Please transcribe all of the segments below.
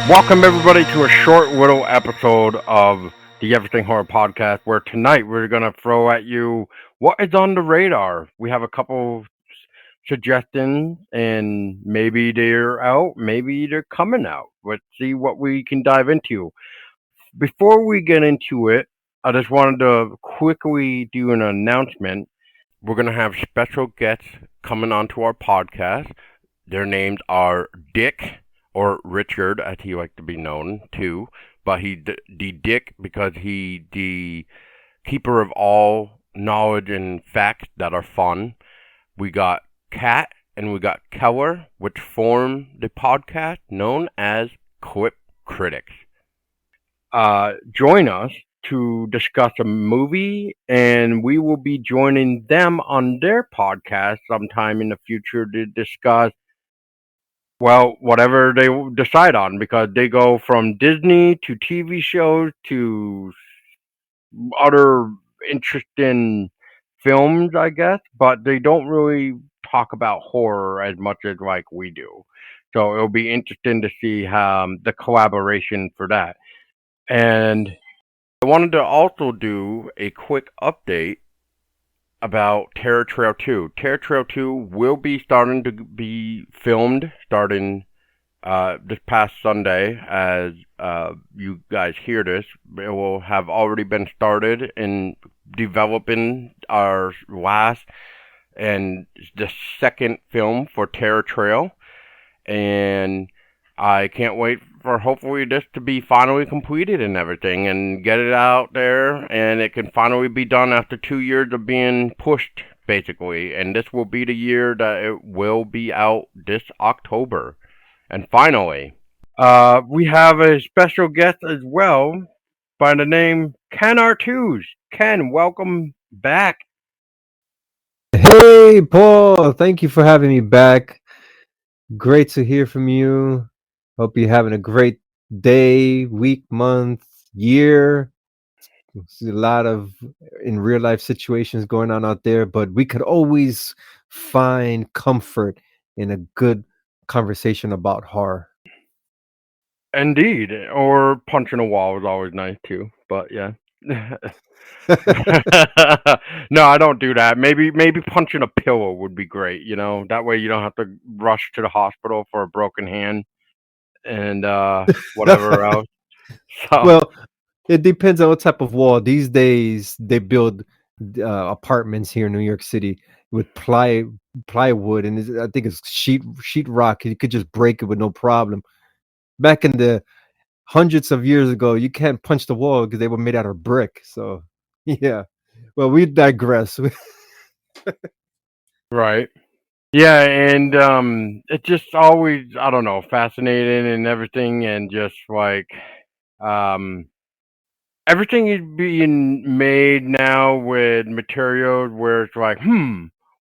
Welcome everybody to a short little episode of the Everything Horror Podcast where tonight we're gonna throw at you what is on the radar. We have a couple suggestions and maybe they're out, maybe they're coming out. Let's see what we can dive into. Before we get into it, I just wanted to quickly do an announcement. We're gonna have special guests coming onto our podcast. Their names are Dick or Richard, as he likes to be known too. But the Dick because he the keeper of all knowledge and facts that are fun. We got Kat and we got Keller, which form the podcast known as Clip Critics. Join us to discuss a movie, and we will be joining them on their podcast sometime in the future to discuss whatever they decide on because they go from Disney to TV shows to other interesting films, I guess, but they don't really talk about horror as much as like we do. So it'll be interesting to see the collaboration for that. And I wanted to also do a quick update about Terror Trail 2. Terror Trail 2 will be starting to be filmed starting this past Sunday, as you guys hear this. It will have already been started in developing our last and the second film for Terror Trail. And I can't wait for hopefully this to be finally completed and everything and get it out there and it can finally be done after 2 years of being pushed basically. And this will be the year that it will be out this October. And finally, we have a special guest as well by the name Ken Artuz. Ken, welcome back. Hey, Paul. Thank you for having me back. Great to hear from you. Hope you're having a great day, week, month, year. There's a lot of in real life situations going on out there, but we could always find comfort in a good conversation about horror. Indeed, or punching a wall is always nice too. But yeah. No, I don't do that. Maybe punching a pillow would be great. That way you don't have to rush to the hospital for a broken hand and whatever else. So Well, it depends on what type of wall. These days, they build apartments here in New York City with plywood, and I think it's sheetrock. You could just break it with no problem. Back in the hundreds of years ago, you can't punch the wall because they were made out of brick. So, yeah. Well, we digress. right. Yeah, and it's just always I don't know, fascinating and everything and just like um everything is being made now with materials where it's like,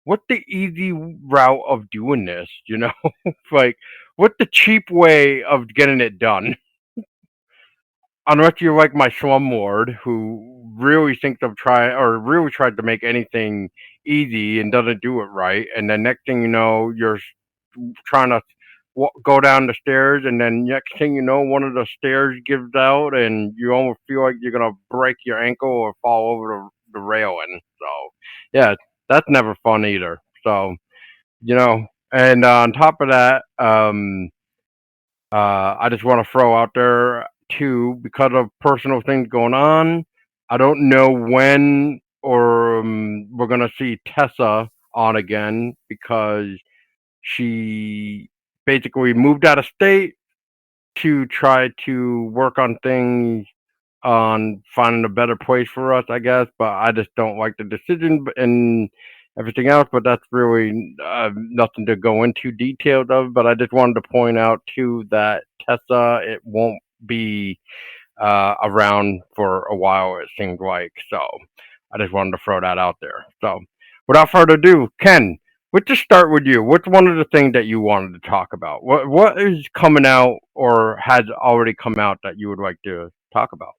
what's the easy route of doing this? Like, what's the cheap way of getting it done? Unless you're like my slumlord who really thinks of trying or really tried to make anything easy and doesn't do it right, and then next thing you know, you're trying to go down the stairs, and then next thing you know, one of the stairs gives out, and you almost feel like you're gonna break your ankle or fall over the railing. So, yeah, that's never fun either. So, and on top of that, I just want to throw out there too, because of personal things going on. I don't know when or we're gonna see Tessa on again because she basically moved out of state to try to work on things on finding a better place for us, I guess. But I just don't like the decision and everything else. But that's really nothing to go into details of. But I just wanted to point out too that Tessa it won't be around for a while. It seems like so. I just wanted to throw that out there. So without further ado, Ken, let's just start with you. What's one of the things that you wanted to talk about? What is coming out or has already come out that you would like to talk about?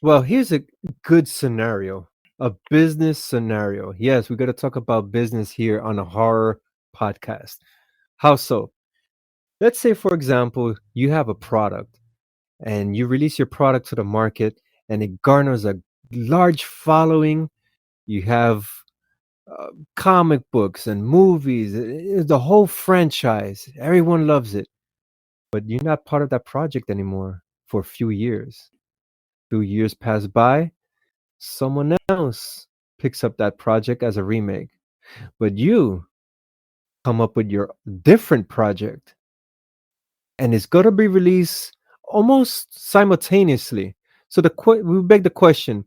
Well, here's a good scenario, a business scenario. Yes, we got to talk about business here on a horror podcast. How so? Let's say, for example, you have a product and you release your product to the market and it garners a large following. You have comic books and movies, the whole franchise. Everyone loves it, but you're not part of that project anymore for a few years. 2 years pass by, someone else picks up that project as a remake, but you come up with your different project and it's going to be released almost simultaneously. So we beg the question: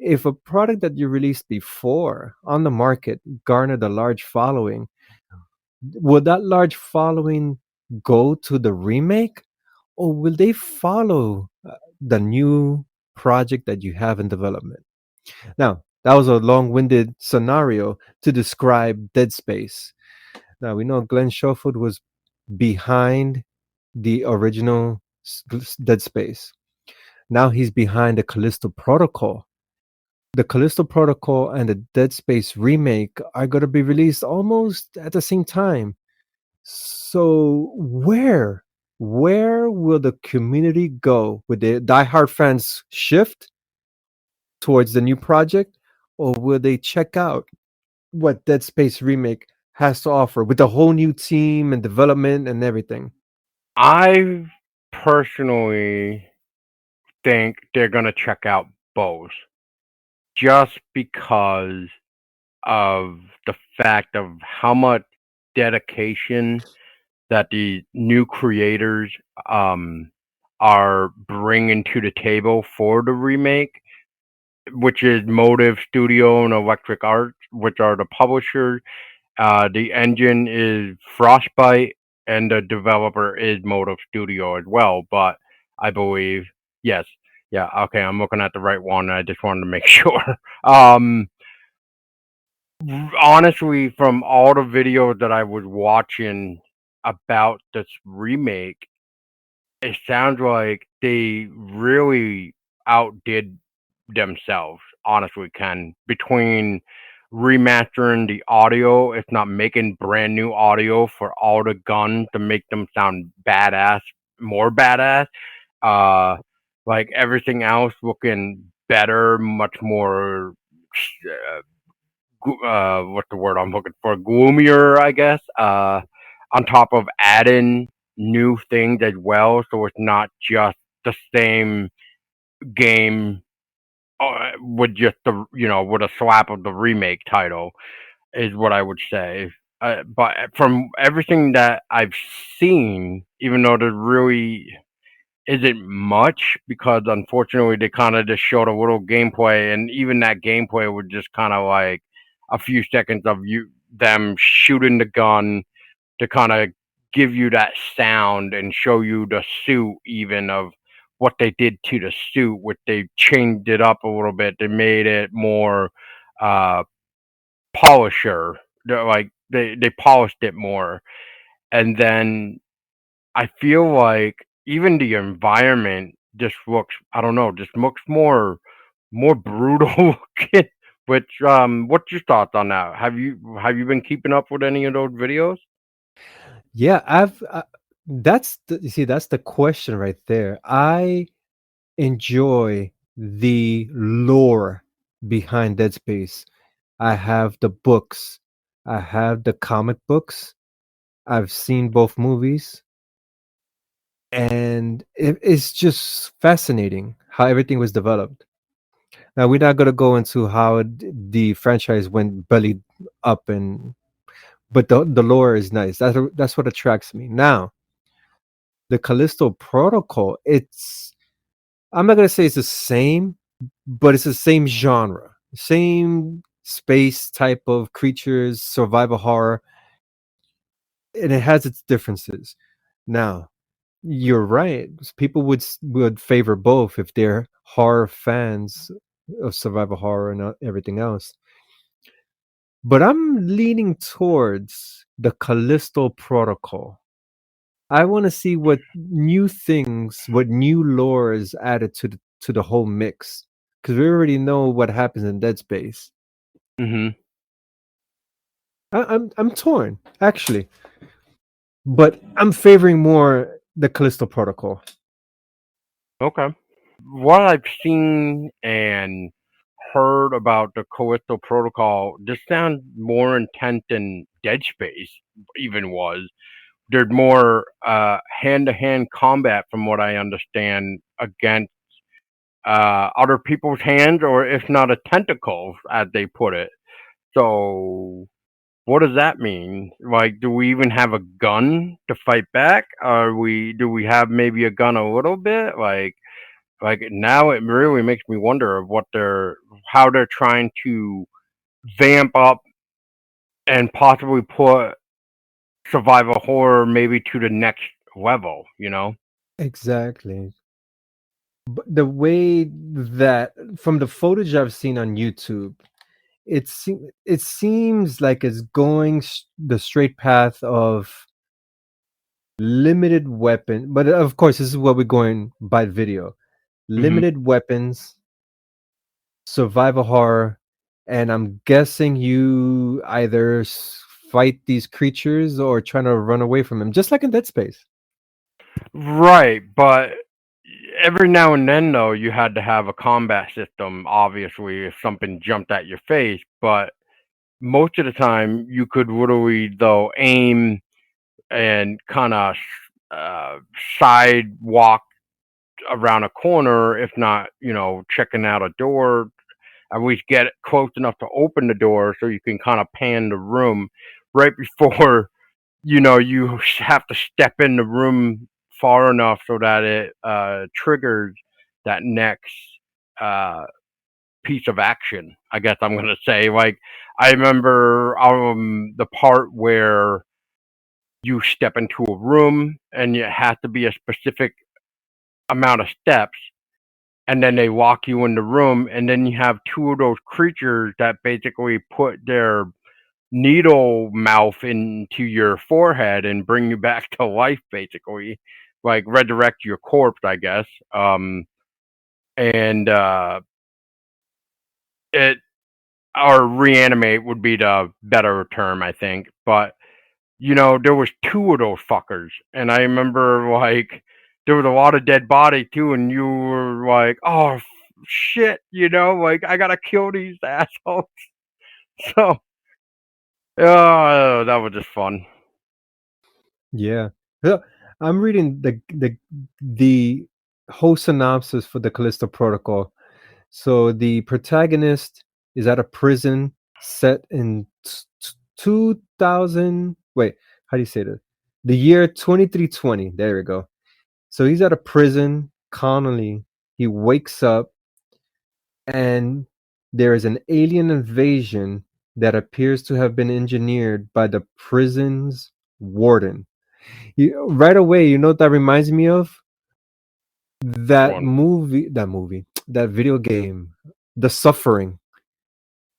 if a product that you released before on the market garnered a large following, would that large following go to the remake, or will they follow the new project that you have in development? Now, that was a long-winded scenario to describe Dead Space. Now we know Glenn Schofield was behind the original Dead Space. Now he's behind the Callisto Protocol. The Callisto Protocol and the Dead Space remake are going to be released almost at the same time. So where will the community go? Would the diehard fans shift towards the new project, or will they check out what Dead Space remake has to offer with a whole new team and development and everything? I personally think they're gonna check out both, just because of the fact of how much dedication that the new creators um, are bringing to the table for the remake, which is Motive Studio and Electric Arts, which are the publishers. The engine is Frostbite, and the developer is Motive Studio as well. But I believe, yes, yeah, okay, I'm looking at the right one. I just wanted to make sure. Um, Honestly, from all the videos that I was watching about this remake, it sounds like they really outdid themselves, honestly, Ken, between remastering the audio, if not making brand new audio for all the guns to make them sound badass, more badass. Uh, like everything else looking better, much more what's the word I'm looking for? Gloomier, I guess. On top of adding new things as well, so it's not just the same game with just the with a slap of the remake title is what I would say. But from everything that I've seen, even though there really isn't much, because unfortunately they kind of just showed a little gameplay, and even that gameplay was just kind of like a few seconds of them shooting the gun to kind of give you that sound and show you the suit even of what they did to the suit, which they changed it up a little bit. They made it more uh polisher. Like they polished it more. And then I feel like even the environment just looks, I don't know, just looks more brutal looking. Which what's your thoughts on that? Have you been keeping up with any of those videos? Yeah, you see, that's the question right there. I enjoy the lore behind Dead Space. I have the books, I have the comic books, I've seen both movies, and it's just fascinating how everything was developed. Now, we're not going to go into how the franchise went belly up, but the lore is nice. That's what attracts me. Now, the Callisto Protocol, I'm not going to say it's the same, but it's the same genre, same space type of creatures, survival horror, and it has its differences. Now, you're right. People would favor both if they're horror fans of survival horror and everything else. But I'm leaning towards the Callisto Protocol. I want to see what new things, what new lore is added to the whole mix, because we already know what happens in Dead Space. Mhm. I'm torn, actually. but I'm favoring more the Callisto Protocol. Okay. What I've seen and heard about the Callisto Protocol, this sounds more intense than Dead Space even was. There's more hand-to-hand combat, from what I understand, against other people's hands, or if not a tentacle, as they put it. So, what does that mean? Like, do we even have a gun to fight back? Do we have maybe a gun a little bit? Like now, it really makes me wonder of how they're trying to vamp up and possibly put survival horror maybe to the next level. You know? Exactly. But the way that from the footage I've seen on YouTube, it seems like it's going the straight path of limited weapon. But of course, this is what we're going by video. Hmm. Limited weapons, survival horror, and I'm guessing you either fight these creatures or trying to run away from them, just like in Dead Space. Right, but every now and then, though, you had to have a combat system, obviously, if something jumped at your face. But most of the time, you could literally, though, aim and kind of uh, side walk around a corner, if not, checking out a door. At least get it close enough to open the door so you can kind of pan the room right before you have to step in the room far enough so that it triggers that next uh, piece of action. I guess I'm gonna say. Like, I remember the part where you step into a room and it has to be a specific amount of steps, and then they walk you in the room, and then you have two of those creatures that basically put their needle mouth into your forehead and bring you back to life, basically, like resurrect your corpse, I guess. And it or reanimate would be the better term, I think. But there was two of those fuckers, and I remember like there was a lot of dead body too, and you were like, "Oh shit," like I gotta kill these assholes. So, that was just fun. Yeah. Yeah. I'm reading the whole synopsis for the Callisto Protocol. So the protagonist is at a prison set in 2000. Wait, how do you say that? The year 2320. There we go. So he's at a prison. Connolly, he wakes up and there is an alien invasion that appears to have been engineered by the prison's warden. Right away, you know what that reminds me of? Which one? That video game, The Suffering,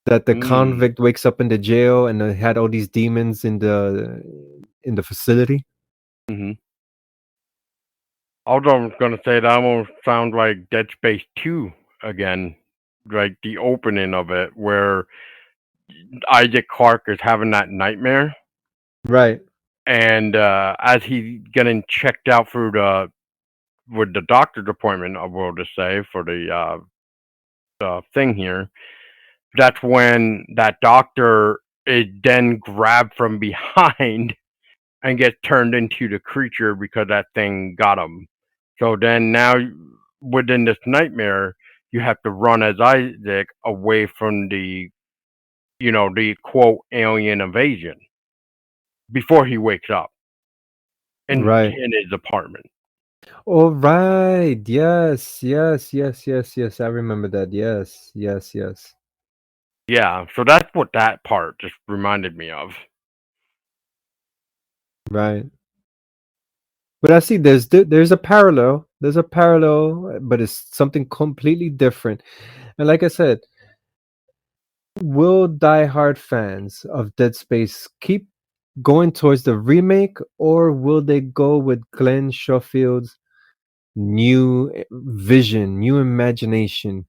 that the Mm. convict wakes up in the jail and they had all these demons in the facility. Hmm. Although I was gonna say that almost sounds like Dead Space 2 again, like the opening of it, where Isaac Clarke is having that nightmare, Right. and as he's getting checked out through with the doctor's appointment, I will just say for the thing here, that's when that doctor is then grabbed from behind and gets turned into the creature because that thing got him. So then now within this nightmare, you have to run as Isaac away from the quote alien invasion before he wakes up Right. in his apartment. Oh, right. Yes, yes, yes, yes, yes. I remember that. Yes, yes, yes. Yeah, so that's what that part just reminded me of. Right. But I see there's a parallel. There's a parallel, but it's something completely different. And like I said, will diehard fans of Dead Space keep going towards the remake, or will they go with Glenn Schofield's new vision, new imagination?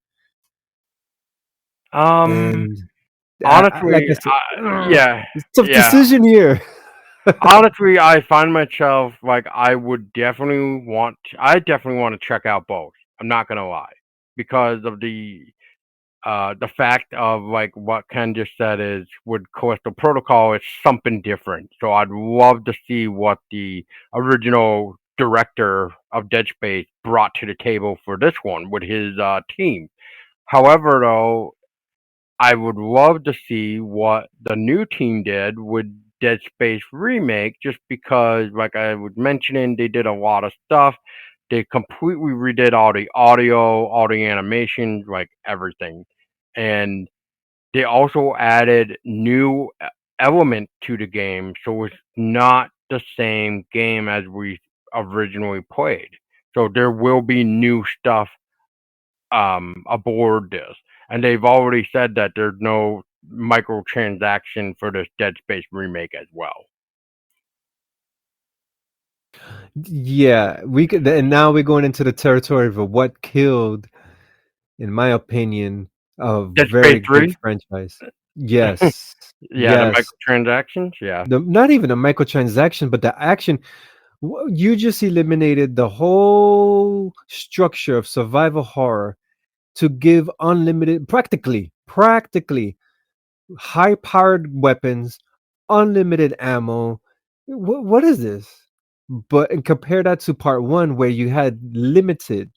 Um, And like honestly, I said, yeah, it's a tough yeah. decision here. Honestly, I find myself like I definitely want to check out both. I'm not gonna lie, because of the fact of like what Ken just said is with Callisto Protocol, it's something different. So I'd love to see what the original director of Dead Space brought to the table for this one with his team. However, though, I would love to see what the new team did with Dead Space Remake, just because, like I was mentioning, they did a lot of stuff. They completely redid all the audio, all the animations, like everything. And they also added new elements to the game, so it's not the same game as we originally played. So there will be new stuff aboard this, and they've already said that there's no microtransaction for this Dead Space remake as well. Yeah, we could, and now we're going into the territory of what killed, in my opinion, a Dead very Space good 3? franchise. Yes, Yeah, the yes. microtransactions, yeah. Not even a microtransaction, but the action. You just eliminated the whole structure of survival horror to give unlimited, practically high powered weapons, unlimited ammo. What is this? But and compare that to part one, where you had limited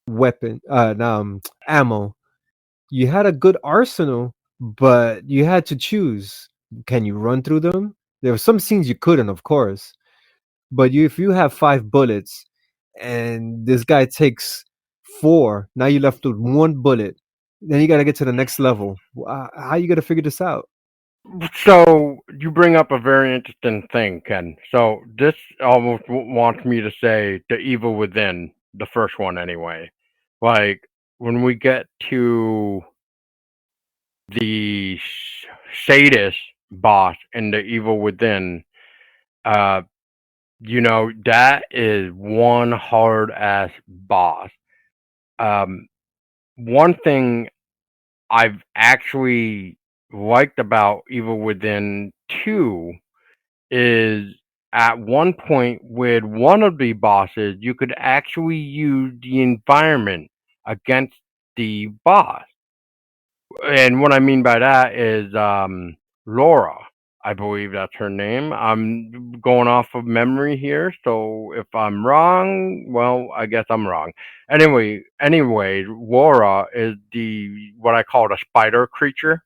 weapon, ammo. You had a good arsenal, but you had to choose. Can you run through them? There were some scenes you couldn't, of course, but if you have 5 bullets and this guy takes four, now you're left with 1 bullet. Then you got to get to the next level. How you got to figure this out? So you bring up a very interesting thing, Ken. So this almost wants me to say the evil within, the first one anyway. Like when we get to the sadist boss and the evil within, uh, that is one hard ass boss. Um, One thing I've actually liked about Evil Within 2 is at one point with one of the bosses, you could actually use the environment against the boss. And what I mean by that is Laura. I believe that's her name. I'm going off of memory here, so if I'm wrong, well, I guess I'm wrong. Anyway, Laura is the what I call the spider creature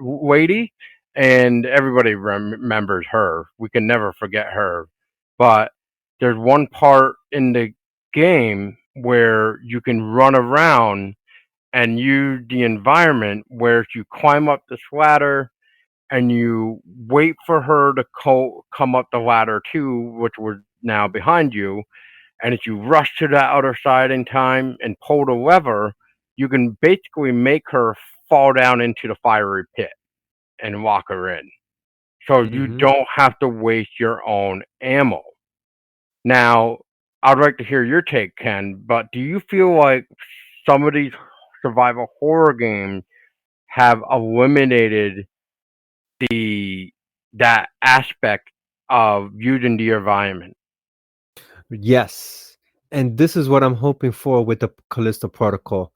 lady, and everybody remembers her. We can never forget her. But there's one part in the game where you can run around and use the environment where you climb up this ladder and you wait for her to come up the ladder too, which was now behind you. And if you rush to that other side in time and pull the lever, you can basically make her fall down into the fiery pit and lock her in. So you Hmm. don't have to waste your own ammo. Now, I'd like to hear your take, Ken, but do you feel like some of these survival horror games have eliminated the that aspect of using the environment? Yes, and this is what I'm hoping for with the Callisto Protocol.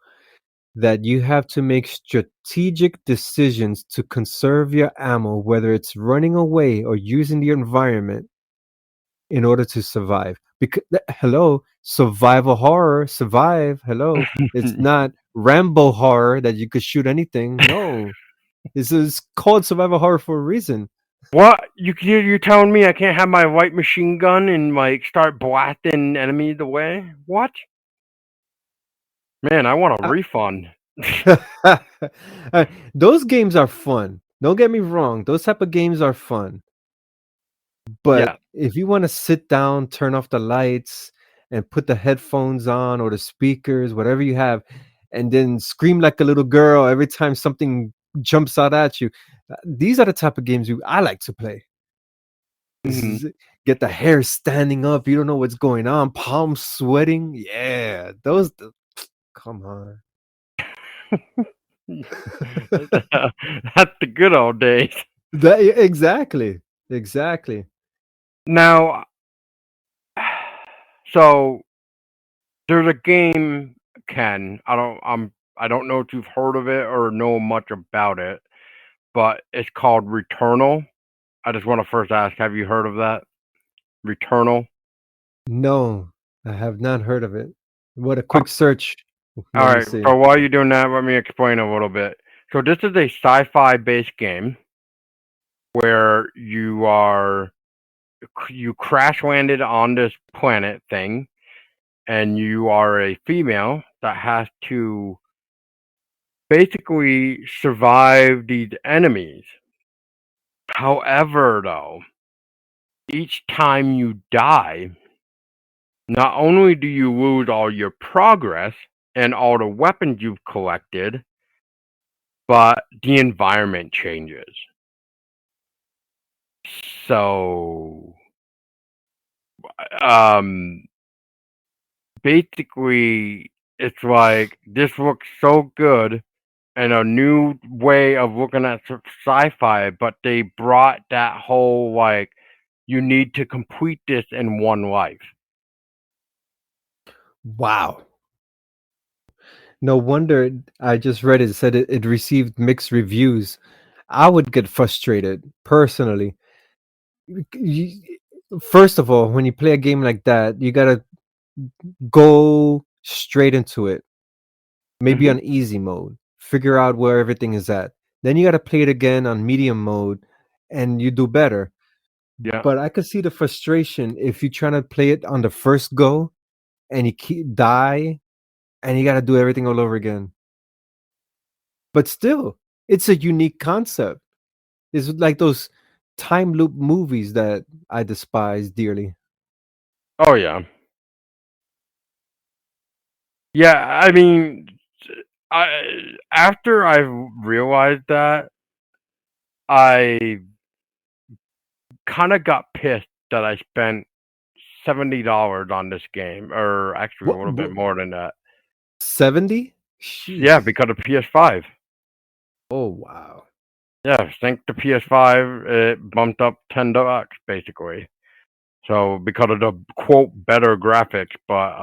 That you have to make strategic decisions to conserve your ammo, whether it's running away or using the environment in order to survive. Because hello, survival horror, survive. Hello, it's not Rambo horror that you could shoot anything. No, this is called survival horror for a reason. What you're telling me I can't have my white machine gun and like start blasting enemies away? What? Man, I want a refund. Those games are fun. Don't get me wrong; those type of games are fun. But Yeah. if you want to sit down, turn off the lights, and put the headphones on or the speakers, whatever you have, and then scream like a little girl every time something jumps out at you, these are the type of games I like to play. This Hmm. is get the hair standing up. You don't know what's going on. Palms sweating. Yeah, those. Come on. That's the good old days. Exactly. Exactly. Now, so there's a game, Ken. I don't know if you've heard of it or know much about it, but it's called Returnal. I just want to first ask, have you heard of that? Returnal. No, I have not heard of it. What a quick search. All Let me right. see. So while you're doing that, let me explain a little bit. So this is a sci-fi based game where you crash landed on this planet thing, and you are a female that has to basically survive these enemies. However, though, each time you die, not only do you lose all your progress and all the weapons you've collected, but the environment changes. So, um, basically, it's like this looks so good and a new way of looking at sci-fi, but they brought that whole like you need to complete this in one life. Wow. No wonder I just read it said it received mixed reviews. I would get frustrated personally. You- First of all, when you play a game like that, you gotta go straight into it. Maybe Hmm. on easy mode. Figure out where everything is at. Then you gotta play it again on medium mode, and you do better. Yeah. But I could see the frustration if you're trying to play it on the first go and you keep die and you gotta do everything all over again. But still, it's a unique concept. It's like those time loop movies that I despise dearly. Oh yeah. Yeah. I mean, after I realized that, I kind of got pissed that I spent $70 on this game, or actually a little bit What more than that. 70? Yeah, Jeez. because of PS5. Oh wow. Yeah, thanks to PS5, it bumped up $10 basically. So because of the quote better graphics, but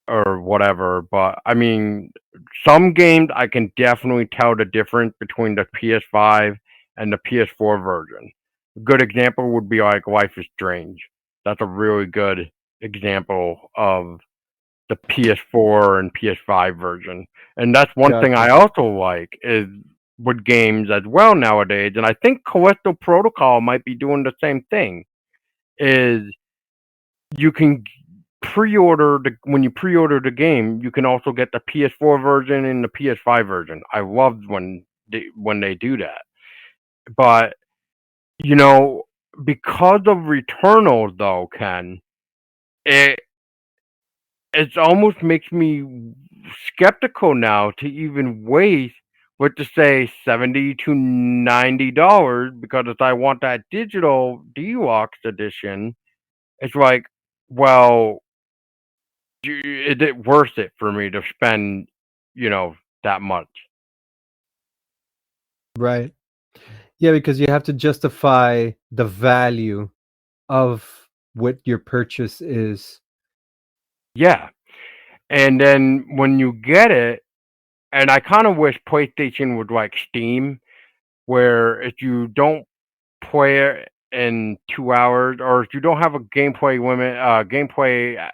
or whatever. But I mean, some games I can definitely tell the difference between the PS5 and the PS4 version. A good example would be like Life is Strange. That's a really good example of the PS4 and PS5 version. And that's one thing I Gotcha. also like is with games as well nowadays. And I think Callisto Protocol might be doing the same thing. Is you can pre-order the when you pre-order the game, you can also get the PS4 version and the PS5 version. I love when they do that. But you know, because of Returnal though, Ken, it it almost makes me skeptical now to even waste what to say $70 to $90 because if I want that digital deluxe edition, it's like, well, is it worth it for me to spend, you know, that much? Right. Yeah, because you have to justify the value of what your purchase is. Yeah. And then when you get it, and I kind of wish PlayStation would like Steam, where if you don't play it in 2 hours, or if you don't have a gameplay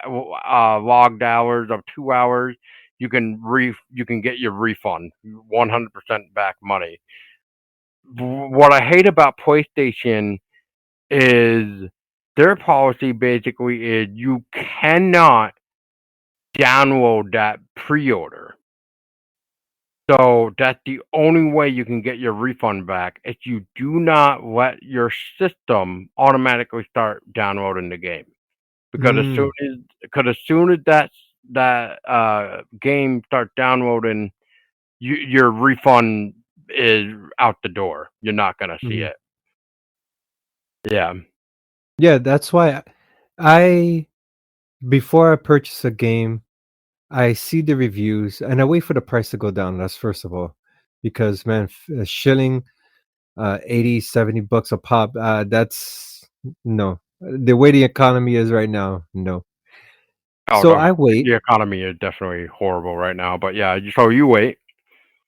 logged hours of 2 hours, you can get your refund, 100% back money. What I hate about PlayStation is their policy basically is you cannot download that pre-order. So that's the only way you can get your refund back if you do not let your system automatically start downloading the game. Because Mm, as soon as that game starts downloading, your refund is out the door. You're not gonna see mhm. it. Yeah. Yeah, that's why I before I purchase a game, I see the reviews and I wait for the price to go down. That's first of all, because man, a shilling, 80, $70 a pop. That's No. The way the economy is right now, no. Oh, So I the wait. economy is definitely horrible right now, but yeah, so you wait.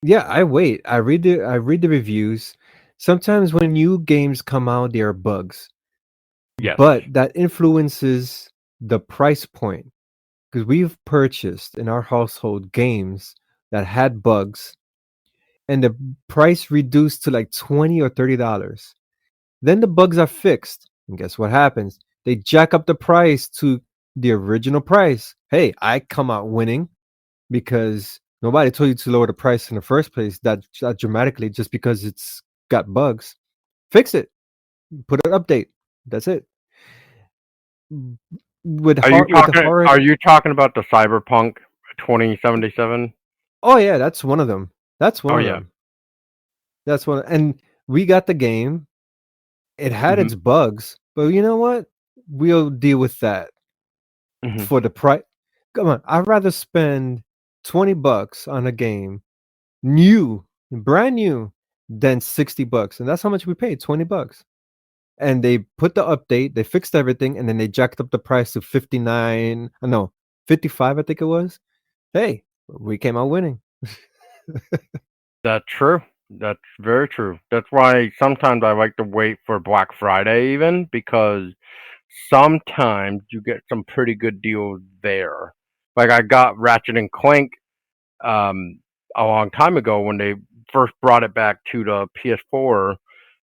Yeah, I wait. I read the reviews. Sometimes when new games come out, there are bugs, Yes. but that influences the price point because we've purchased in our household games that had bugs and the price reduced to like 20 or $30. Then the bugs are fixed. And guess what happens? They jack up the price to the original price. Hey, I come out winning because nobody told you to lower the price in the first place that dramatically just because it's got bugs. Fix it. Put an update. That's it. Mm, with the horror. Are you talking about the Cyberpunk 2077? Oh yeah, that's one of them. That's one Oh of yeah. them. That's one. And we got the game. It had Mhm. its bugs, but you know what? We'll deal with that Mhm. for the price. Come on, I'd rather spend $20 on a game, new, brand new, than $60, and that's how much we paid, $20. And they put the update, they fixed everything, and then they jacked up the price to 59. No, 55, I think it was. Hey, we came out winning. That's true. That's very true. That's why sometimes I like to wait for Black Friday even because sometimes you get some pretty good deals there. Like I got Ratchet and Clank um, a long time ago when they first brought it back to the PS4.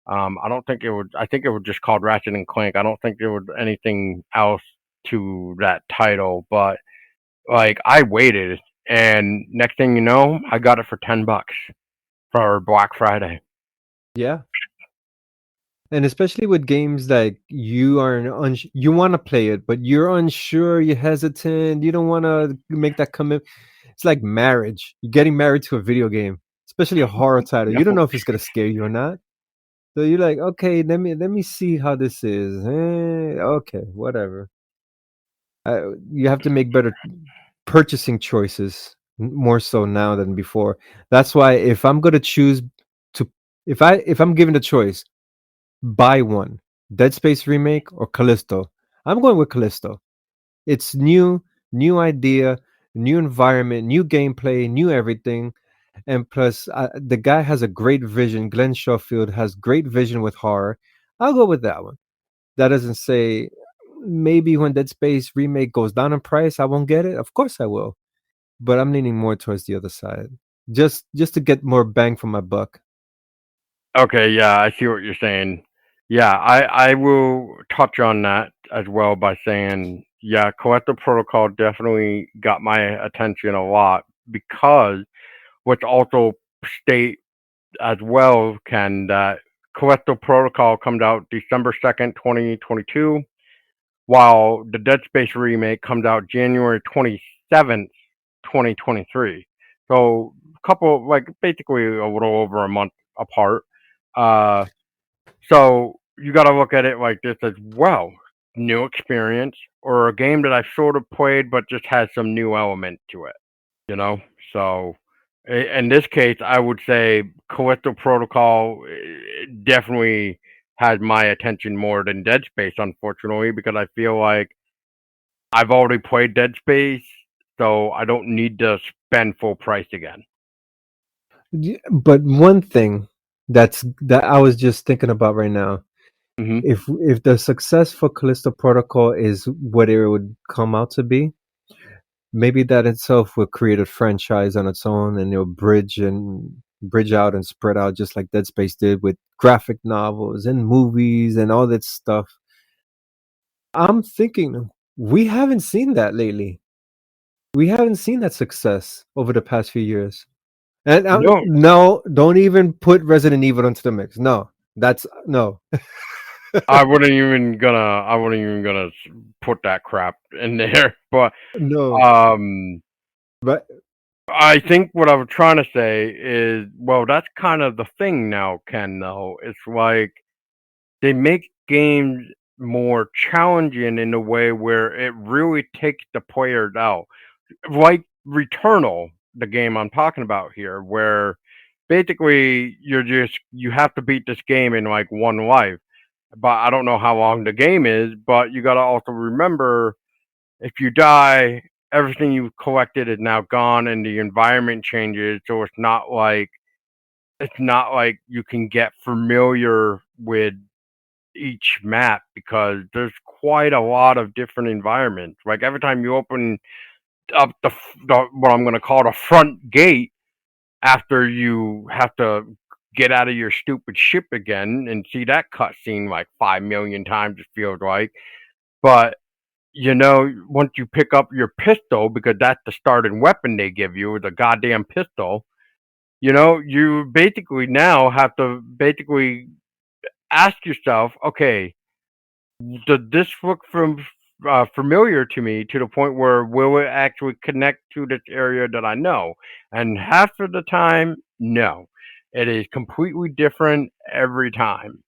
I don't think it would. I think it was just called Ratchet and Clank. I don't think there was anything else to that title. But like I waited, and next thing you know, I got it for $10 for Black Friday. Yeah. And especially with games like you are you want to play it, but you're unsure, you're hesitant, you don't want to make that commitment. It's like marriage. You're getting married to a video game, especially a horror title. You don't No. know if it's gonna scare you or not. So you're like, okay, let me see how this is. Okay, whatever. You have to make better purchasing choices more so now than before. That's why if I'm gonna choose to, if I'm given the choice, buy one, Dead Space remake or Callisto. I'm going with Callisto. It's new, new idea, new environment, new gameplay, new everything. And plus, the guy has a great vision. Glenn Schofield has great vision with horror. I'll go with that one. That doesn't say maybe when Dead Space remake goes down in price, I won't get it. Of course I will, but I'm leaning more towards the other side, just to get more bang for my buck. Okay, yeah, I see what you're saying. Yeah, I will touch on that as well by saying, yeah, Collective Protocol definitely got my attention a lot because what's also state as well can that Collective Protocol comes out December 2nd, 2022, while the Dead Space remake comes out January 27th, 2023. So a couple, like basically a little over a month apart. Uh, so you got to look at it like this as well: new experience or a game that I've sort of played but just has some new element to it. You know, so in this case, I would say Callisto Protocol definitely has my attention more than Dead Space, unfortunately, because I feel like I've already played Dead Space, so I don't need to spend full price again. But one thing that I was just thinking about right now, Hmm. if the success for Callisto Protocol is what it would come out to be, maybe that itself will create a franchise on its own, and it'll bridge out and spread out just like Dead Space did with graphic novels and movies and all that stuff. I'm thinking we haven't seen that lately. We haven't seen that success over the past few years. And No, no, don't even put Resident Evil into the mix. No, that's no, I wouldn't even gonna put that crap in there. But no. um, But I think what I was trying to say is, well, that's kind of the thing now, Ken. Though it's like they make games more challenging in a way where it really takes the players out. Like Returnal, the game I'm talking about here, where basically you have to beat this game in like one life. but I don't know how long the game is. But you got to also remember, if you die, everything you've collected is now gone, and the environment changes. So it's not like you can get familiar with each map because there's quite a lot of different environments. Like every time you open up the what I'm going to call the front gate, after you have to get out of your stupid ship again and see that cutscene like 5 million times, it feels like. But once you pick up your pistol, because that's the starting weapon they give you, the goddamn pistol. You basically now have to basically ask yourself, okay, does this look familiar to me to the point where will it actually connect to this area that I know? And half of the time, no. It is completely different every time.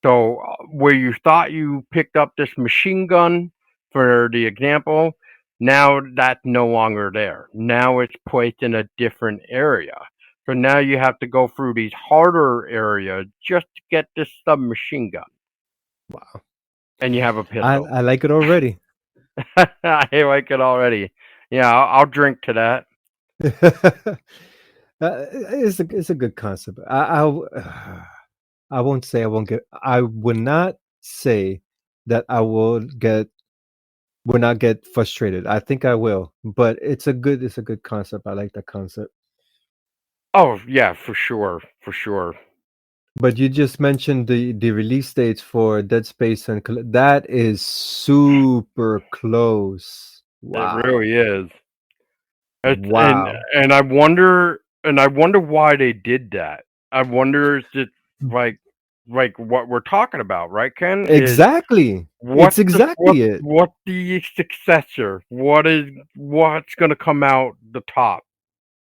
So, where you thought you picked up this machine gun, for the example, now that's no longer there. Now it's placed in a different area. So now you have to go through these harder areas just to get this submachine gun, Wow. and you have a pistol. I like it already. I like it already. Yeah, I'll drink to that. It's a good concept. I won't say I won't get. I would not say that I will not get frustrated. I think I will, but it's a good concept. I like that concept. Oh yeah, for sure, for sure. But you just mentioned the release dates for Dead Space and that is super close. It Wow. really is. It's Wow. and I wonder why they did that. I wonder is it like what we're talking about, right, Ken? Is Exactly. what's It's the exactly it. what's the successor? What's gonna come out the top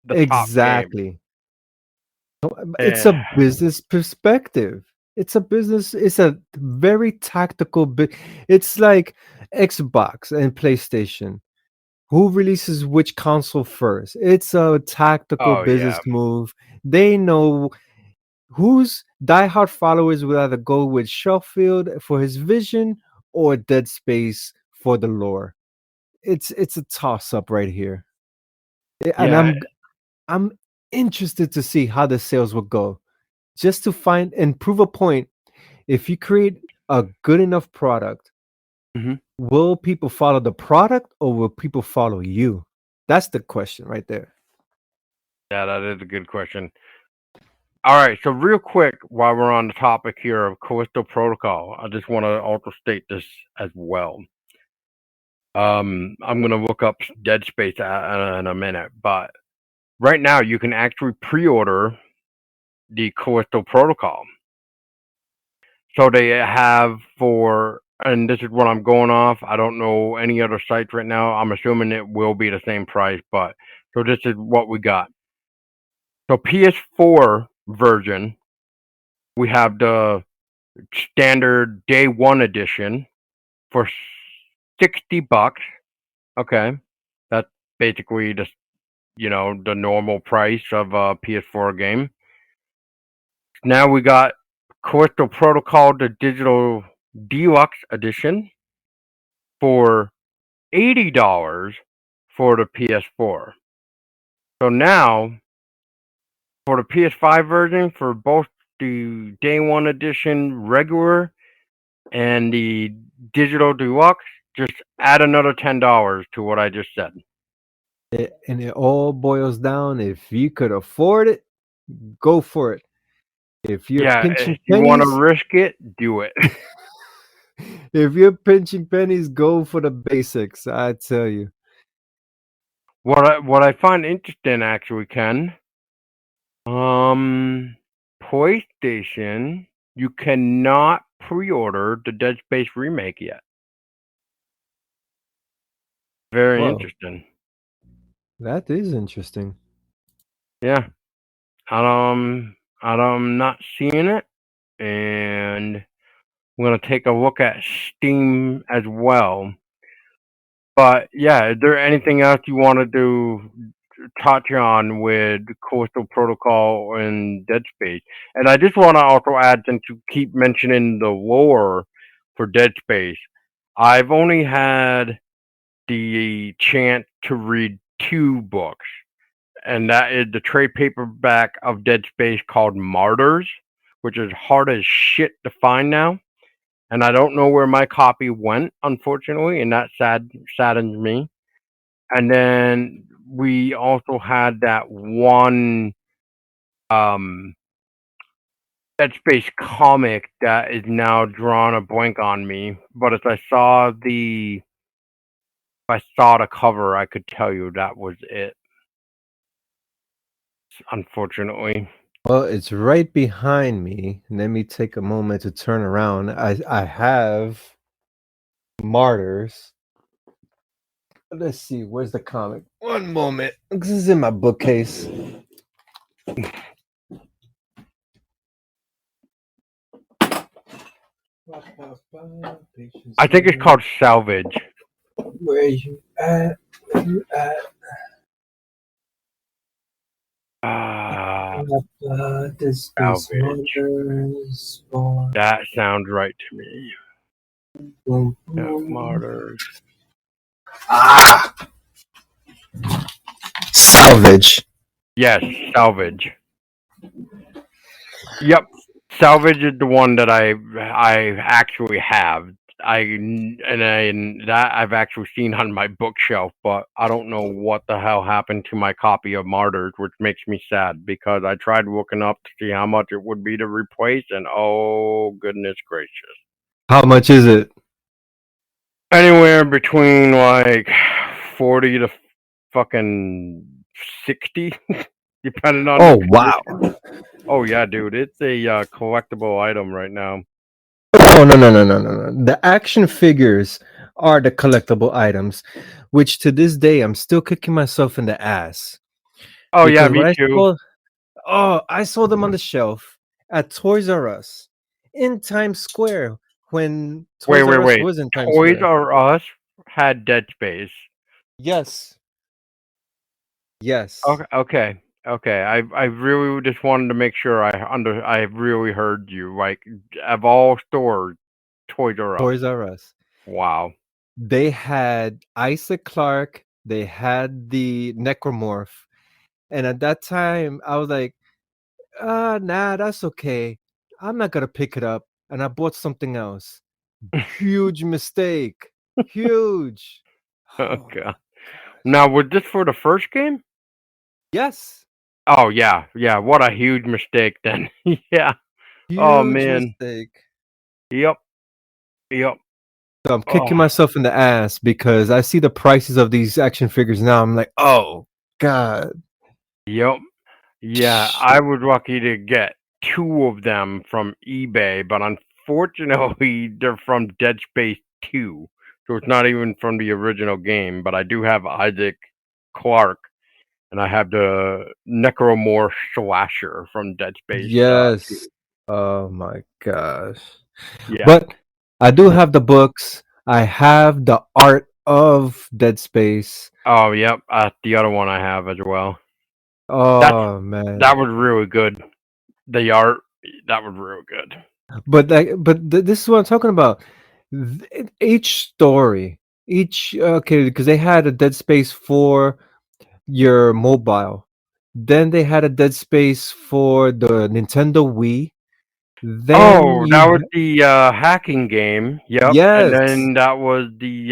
game? Exactly. It's a Eh, business perspective. It's a very tactical bit. It's like Xbox and PlayStation. Who releases which console first? It's a tactical oh yeah. business move. They know whose diehard followers will either go with Sheffield for his vision or Dead Space for the lore. It's a toss up right here. And Yeah. I'm interested to see how the sales will go. Just to find and prove a point, if you create a good enough product, Mhm. will people follow the product or will people follow you? That's the question right there. Yeah, that is a good question. All right, so real quick, while we're on the topic here of Callisto Protocol, I just want to also state this as well. I'm gonna look up Dead Space in a minute, but right now you can actually pre-order the Callisto Protocol. So they have and this is what I'm going off. I don't know any other sites right now. I'm assuming it will be the same price, but so this is what we got. So PS4 version, we have the standard day one edition for $60. Okay, that's basically the normal price of a PS4 game. Now we got Callisto Protocol, the digital deluxe edition for $80 for the PS4. So now for the PS5 version, for both the day one edition regular and the digital deluxe, just add another $10 to what I just said. And it all boils down if you could afford it, go for it. If you're Yeah, pinching if you want to pennies, risk it, do it. if you're pinching pennies, go for the basics. I tell you. What I find interesting, actually, Ken, um, PlayStation, you cannot pre-order the Dead Space remake yet. Very Whoa, interesting. that is interesting. Yeah, I'm not seeing it, and I'm gonna take a look at Steam as well. But yeah, is there anything else you want to do? touch on with Coastal Protocol and Dead Space. And I just want to also add, since you keep mentioning the lore for Dead Space, I've only had the chance to read two books, and that is the trade paperback of Dead Space called Martyrs, which is hard as shit to find now. And I don't know where my copy went, unfortunately, and that saddens me. And then we also had that one um Dead Space comic that is now drawn a blank on me. But if I saw the cover, I could tell you that was it. Unfortunately. Well, it's right behind me. Let me take a moment to turn around. I have Martyrs. Let's see, where's the comic? One moment. This is in my bookcase. I think it's called Salvage. Where you at? Where you at? Salvage. That sounds right to me. Boom, Yeah, boom. Martyrs. Salvage. Yes, Salvage. Yep, Salvage is the one that I actually have. That I've actually seen on my bookshelf, but I don't know what the hell happened to my copy of Martyrs, which makes me sad because I tried looking up to see how much it would be to replace, and oh goodness gracious, How much is it? anywhere between like 40 to fucking 60, depending on. Oh, the wow. condition. Oh yeah, dude, it's a collectible item right now. Oh, no. The action figures are the collectible items, which to this day I'm still kicking myself in the ass. Oh yeah, Because me when too. I saw them on the shelf at Toys R Us in Times Square when Toys R Us Wait. was in Times Toys Square. R Us had Dead Space. Yes. Yes. Okay. I really just wanted to make sure I really heard you. Like, of all stores, Toys R Us. Toys R Us. Wow. They had Isaac Clarke, they had the Necromorph. And at that time I was like, nah, that's okay. I'm not gonna pick it up. And I bought something else. Huge mistake. Huge. Okay. Now, was this for the first game? Yes. Oh yeah. What a huge mistake then. Yeah. Oh Huge man. mistake. Yep. So I'm kicking Oh. myself in the ass because I see the prices of these action figures now. I'm like, oh God. Yep. Yeah, I was lucky to get two of them from eBay, but unfortunately, they're from Dead Space 2. So it's not even from the original game, but I do have Isaac Clarke, and I have the Necromorph Slasher from Dead Space 2. Yes. Oh my gosh. Yeah. But I do have the books. I have the art of Dead Space. Oh, yep. The other one I have as well. Oh man. That was really good. The art, that was real good. But this is what I'm talking about. Each story, okay, because they had a Dead Space for your mobile. Then they had a Dead Space for the Nintendo Wii. Then Oh, that was the hacking game. Yep. And yes, then that was the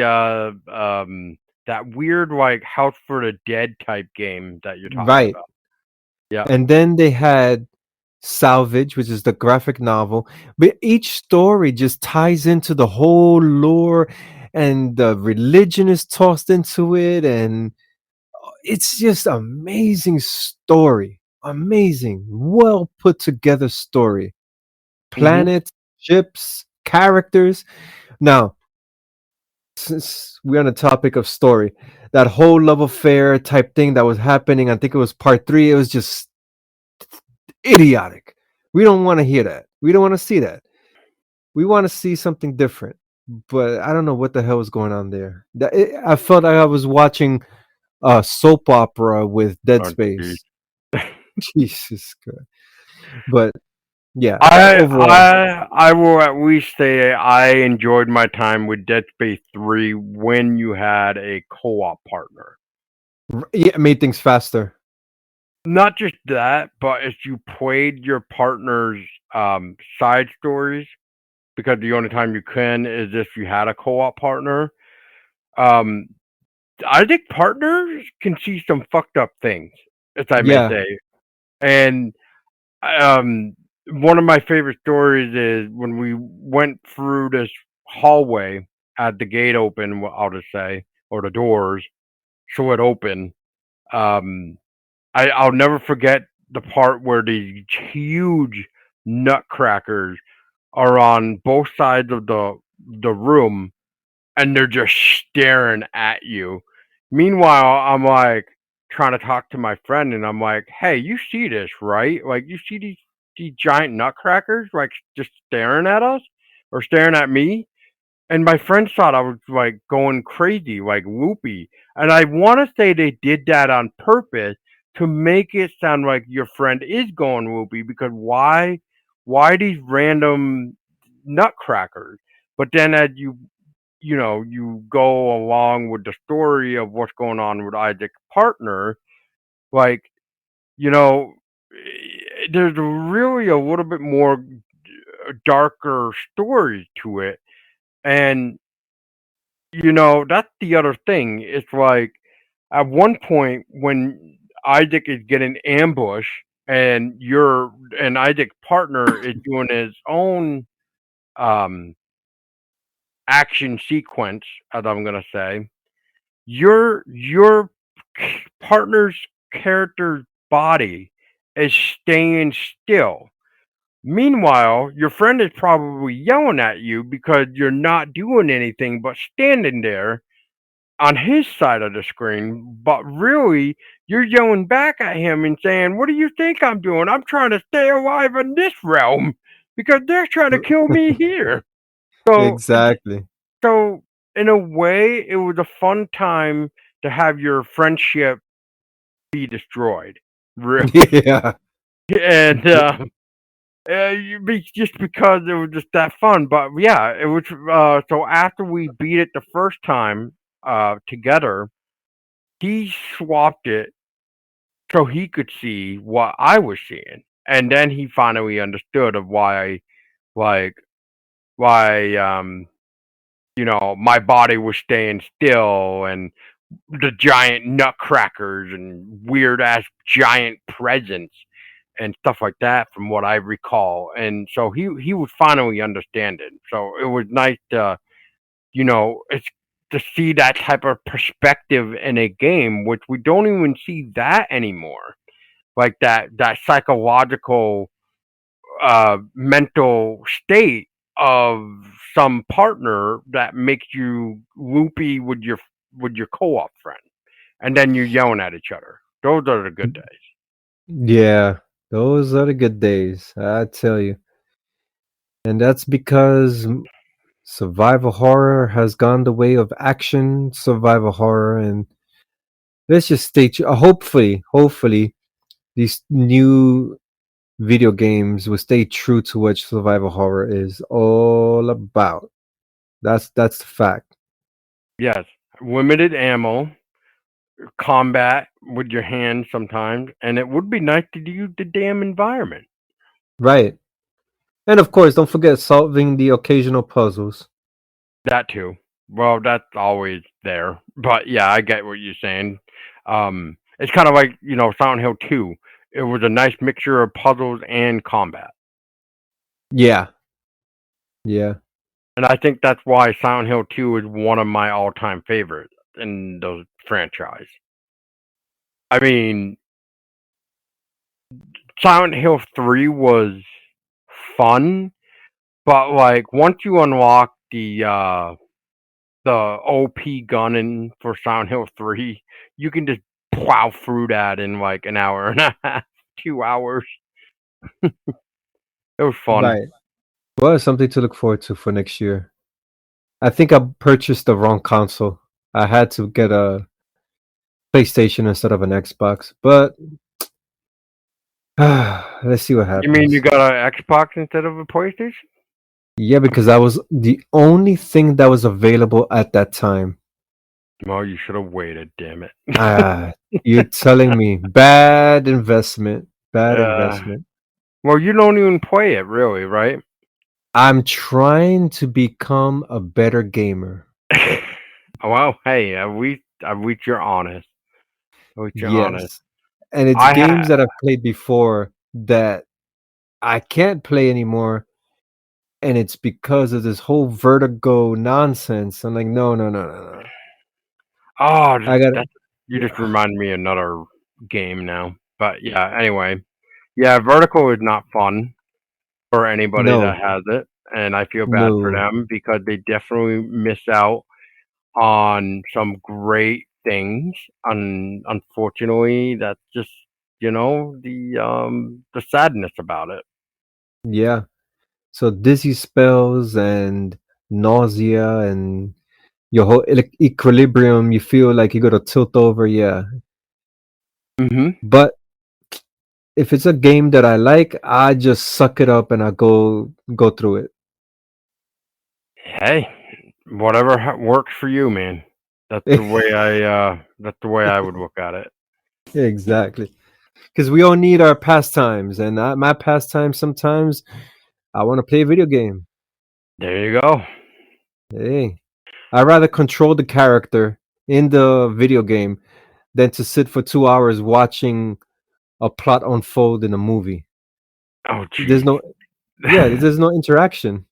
that weird like House for the Dead type game that you're talking right. about. Yeah. And then they had Salvage, which is the graphic novel. But each story just ties into the whole lore, and the religion is tossed into it, and it's just amazing story. Amazing, well put together story. Planets, ships, characters. Now, since we're on the topic of story, that whole love affair type thing that was happening, I think it was part 3, it was just idiotic. We don't want to hear that. We don't want to see that. We want to see something different. But I don't know what the hell was going on there. I felt like I was watching soap opera with Dead Oh, geez. Space. Jesus Christ. But yeah, I overall, I I will at least say I enjoyed my time with Dead Space 3 when you had a co-op partner. yeah, it made things faster. Not just that, but if you played your partner's side stories, because the only time you can is if you had a co-op partner. Um, I think partners can see some fucked up things, as I may Yeah, say. And um, one of my favorite stories is when we went through this hallway, had the gate open, I'll just say, or the doors, so it opened. Um, I'll never forget the part where these huge nutcrackers are on both sides of the room and they're just staring at you. Meanwhile, I'm like trying to talk to my friend, and I'm like, "Hey, you see this, right? Like, you see these giant nutcrackers like just staring at us or staring at me?" And my friends thought I was like going crazy, like loopy. And I want to say they did that on purpose to make it sound like your friend is going loopy because why these random nutcrackers? But then as you go along with the story of what's going on with Isaac's partner, like, you know, there's really a little bit more darker story to it. And that's the other thing. It's like at one point when Isaac is getting ambushed and Isaac's partner is doing his own um action sequence, as I'm gonna say, your partner's character's body is staying still. Meanwhile, your friend is probably yelling at you because you're not doing anything but standing there on his side of the screen, but really you're yelling back at him and saying, "What do you think I'm doing? I'm trying to stay alive in this realm because they're trying to kill me here." So, exactly. so in a way, it was a fun time to have your friendship be destroyed, really, Yeah. and just because it was just that fun. But yeah, it was. So after we beat it the first time together, he swapped it so he could see what I was seeing, and then he finally understood of like why my body was staying still and the giant nutcrackers and weird ass giant presents and stuff like that from what I recall. And so he was finally understanding. So it was nice it's to see that type of perspective in a game, which we don't even see that anymore. Like that psychological mental state of some partner that makes you loopy with your co-op friend, and then you're yelling at each other. Those are the good days. Yeah, those are the good days, I tell you. And that's because survival horror has gone the way of action survival horror, and let's just stay hopefully these new video games will stay true to what survival horror is all about. That's the fact. Yes, limited ammo, combat with your hands sometimes, and it would be nice to use the damn environment. Right. And of course, don't forget solving the occasional puzzles. That too. Well, that's always there, but yeah, I get what you're saying. It's kind of like Silent Hill 2. It was a nice mixture of puzzles and combat. Yeah. Yeah. And I think that's why Silent Hill 2 is one of my all-time favorites in the franchise. I mean, Silent Hill 3 was fun, but like once you unlock the OP gunning for Silent Hill 3, you can just plow through that in like an hour and a half, 2 hours. It was fun. Right. Well, it's something to look forward to for next year. I think I purchased the wrong console. I had to get PlayStation instead of an Xbox. But let's see what You mean you happens. got an Xbox instead of a PlayStation? Yeah, because that was the only thing that was available at that time. Well, you should have waited. Damn it. Ah, you're telling me bad investment. Bad uh, investment. well, you don't even play it, really, right? I'm trying to become a better gamer. Well, hey, at least you're honest. At least you're honest. Yes. And it's I games had. that I've played before that I can't play anymore. And it's because of this whole vertigo nonsense. I'm like, no, no, no, no, no. Oh, I got that you just to. reminded me of another game now. But yeah, anyway, yeah, Vertical is not fun for anybody that No, has it, and I feel bad for no. them because they definitely miss out on some great things. Unfortunately, that's just the sadness about it. Yeah. So dizzy spells and nausea and your whole equilibrium, you feel like you got to tilt over. Yeah. Hmm. But if it's a game that I like, I just suck it up and I go through it. Hey, whatever works for you, man. That's the way I would look at it. Exactly. Because we all need our pastimes, and my pastime sometimes I want to play a video game. There you go. Hey, I rather control the character in the video game than to sit for 2 hours watching a plot unfold in a movie. Oh, There's jeez. no, yeah, there's no interaction.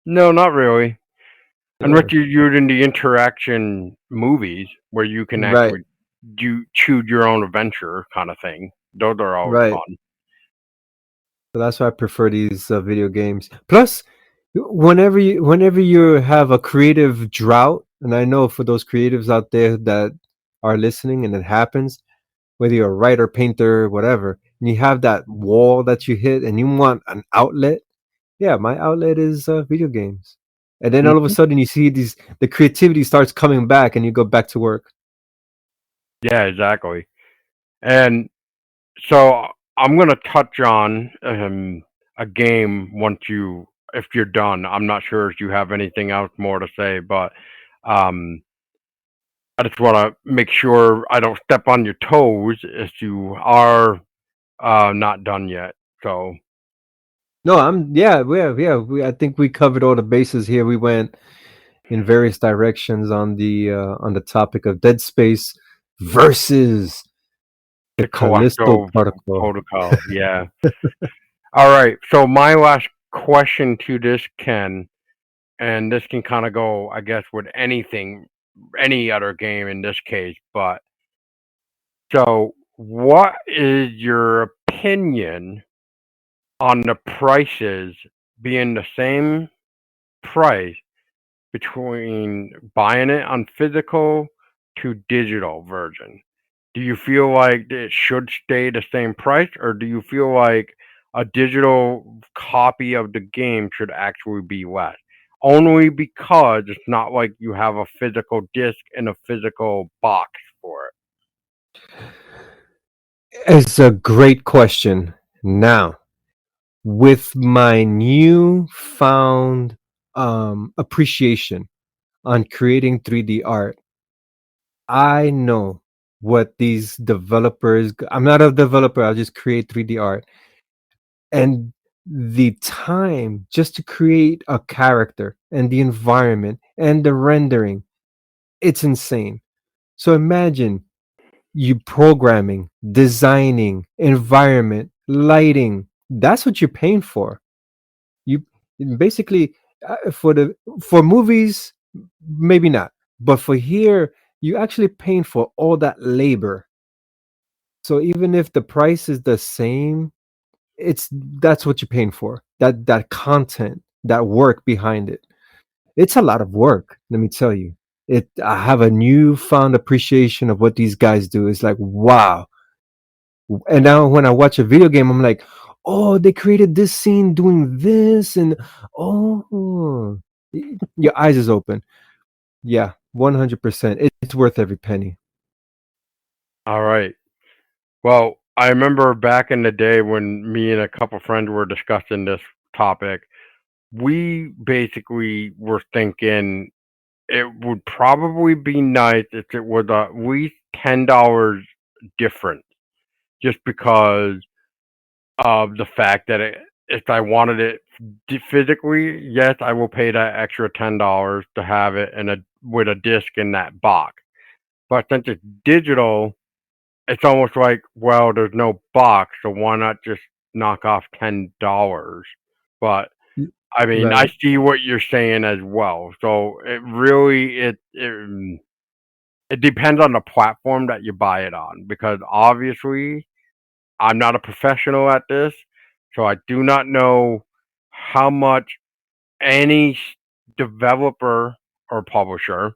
No, not really. Yeah, Unless you're in the interaction movies where you can right, actually do choose your own adventure kind of thing. Those are always right. fun. So that's why I prefer these video games. Plus, whenever you have a creative drought, and I know for those creatives out there that are listening, and it happens, whether you're a writer, painter, whatever, and you have that wall that you hit, and you want an outlet. Yeah, my outlet is video games. And then all of a Hmm. sudden, you see the creativity starts coming back, and you go back to work. Yeah, exactly. And so I'm gonna touch on a game once if you're done. I'm not sure if you have anything else more to say, but um, I just want to make sure I don't step on your toes if you are not done yet. So No, I think we covered all the bases here. We went in various directions on the topic of Dead Space versus the the Callisto Callisto Protocol. Protocol, yeah. All right. So my last question to this, Ken, and this can kind of go, I guess, with anything, any other game in this case. But so, what is your opinion on the prices being the same price between buying it on physical to digital version? Do you feel like it should stay the same price, or do you feel like a digital copy of the game should actually be less? Only because it's not like you have a physical disc and a physical box for it. It's a great question. Now, with my newfound appreciation on creating 3D art, I know what these developers. I'm not a developer. I'll just create 3D art, and the time just to create a character and the environment and the rendering, it's insane. So imagine you programming, designing, environment, lighting. That's what you're paying for. You basically for movies, maybe not, but for here, you actually paying for all that labor. So even if the price is the same, that's what you're paying for. That content, that work behind it. It's a lot of work, let me tell you. I have a newfound appreciation of what these guys do. It's like, wow. And now when I watch a video game, I'm like, oh, they created this scene doing this, and oh, your eyes is open. Yeah, 100%. It's worth every penny. All right. Well, I remember back in the day when me and a couple friends were discussing this topic, we basically were thinking it would probably be nice if it was at least $10 different, just because of the fact that if I wanted it physically, yes, I will pay that extra $10 to have it in a with a disc in that box. But since it's digital, it's almost like, well, there's no box, so why not just knock off $10? But Mm, I mean, I right. see what you're saying as well. So it really it depends on the platform that you buy it on, because obviously I'm not a professional at this, so I do not know how much any developer or publisher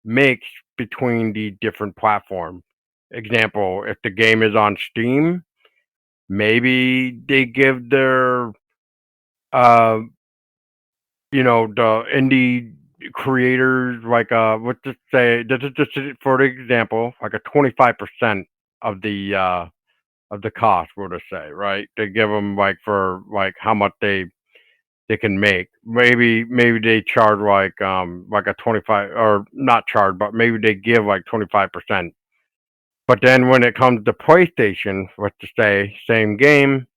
makes between the different platforms. Example, if the game is on Steam, maybe they give their uh the indie creators like let's just say just for the example, like a 25% of the cost, we'll just say, right? They give them like for like how much they can make. Maybe they charge like a 25, or not charge, but maybe they give like 25%. But then when it comes to PlayStation, let's just say same game,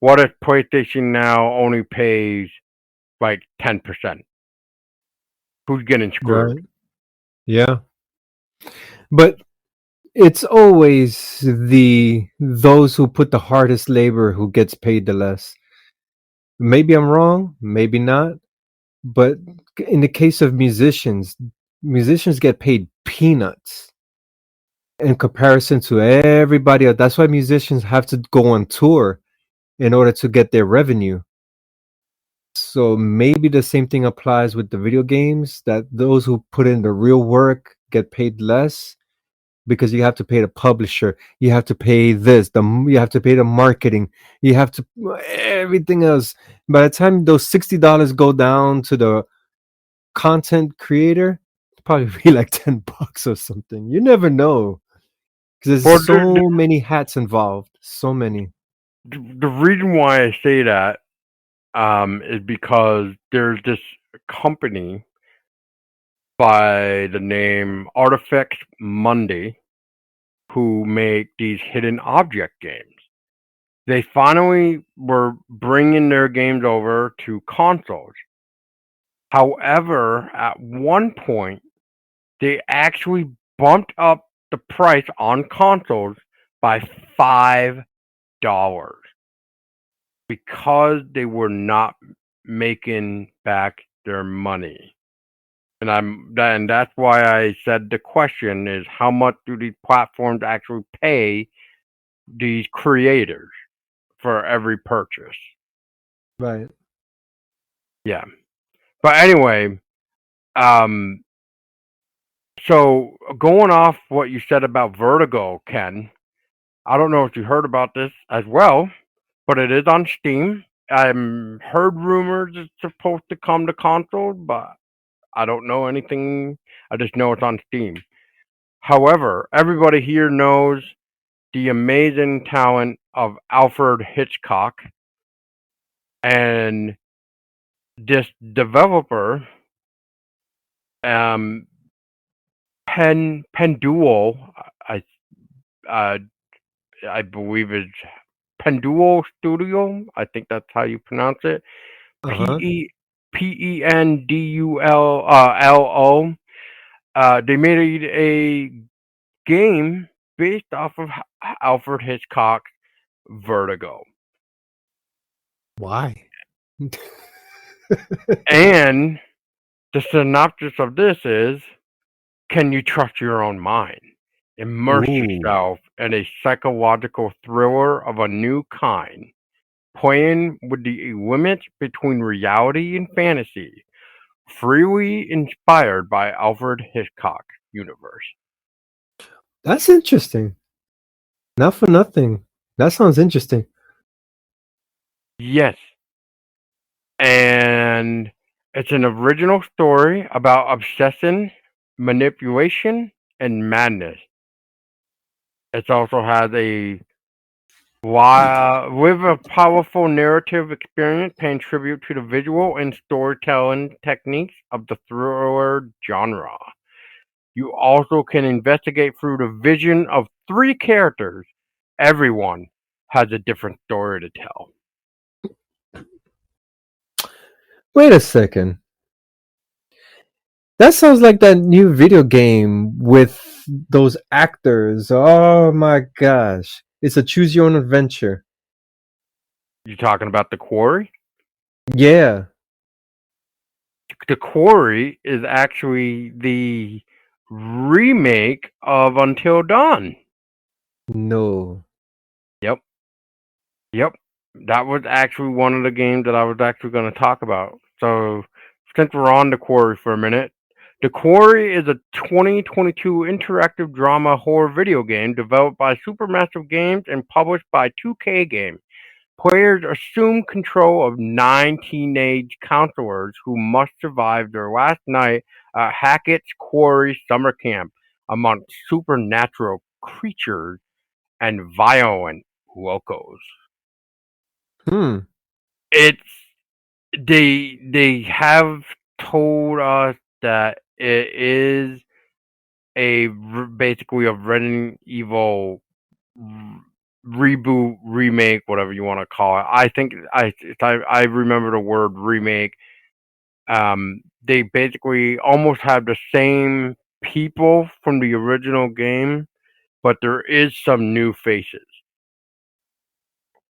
what if PlayStation now only pays like 10%? Who's getting screwed? Right. Yeah. But it's always those who put the hardest labor who gets paid the less. Maybe I'm wrong, maybe not. But in the case of musicians, musicians get paid peanuts in comparison to everybody else. That's why musicians have to go on tour in order to get their revenue. So maybe the same thing applies with the video games, that those who put in the real work get paid less because you have to pay the publisher, you have to pay this, you have to pay the marketing, you have to everything else. By the time those $60 go down to the content creator, it'd probably be like $10 or something. You never know because there's Well, so many hats involved, so many. the reason why I say that is because there's this company by the name Artifacts Monday who make these hidden object games. They finally were bringing their games over to consoles. However, at one point, they actually bumped up the price on consoles by $5 because they were not making back their money. And that's why I said the question is, how much do these platforms actually pay these creators for every purchase? Right. Yeah. But anyway, um so going off what you said about Vertigo, Ken, I don't know if you heard about this as well, but it is on Steam. I'm heard rumors it's supposed to come to console, but I don't know anything. I just know it's on Steam. However, everybody here knows the amazing talent of Alfred Hitchcock, and this developer, um, Pendual, I uh, I believe it's Pendual Studio. I think that's how you pronounce it. P Uh-huh. E Pendullo. LO. They made a game based off of Alfred Hitchcock's Vertigo. Why? And the synopsis of this is, can you trust your own mind? Immerse Ooh. yourself in a psychological thriller of a new kind, playing with the limits between reality and fantasy, freely inspired by Alfred Hitchcock's universe. That's interesting. Not for nothing. That sounds interesting. Yes, and it's an original story about obsession, manipulation, and madness. It also has with a powerful narrative experience paying tribute to the visual and storytelling techniques of the thriller genre. You also can investigate through the vision of three characters. Everyone has a different story to tell. Wait a second. That sounds like that new video game with those actors. Oh my gosh. It's a choose your own adventure. You talking about The Quarry? Yeah. The Quarry is actually the remake of Until Dawn. No. Yep. Yep. That was actually one of the games that I was actually going to talk about. So, since we're on The Quarry for a minute, The Quarry is a 2022 interactive drama horror video game developed by Supermassive Games and published by 2K Games. Players assume control of 9 teenage counselors who must survive their last night at Hackett's Quarry summer camp amongst supernatural creatures and violent locals. Hmm. It's they have told us that it is basically a Resident Evil reboot, remake, whatever you want to call it. I think I remember the word remake. They basically almost have the same people from the original game, but there is some new faces,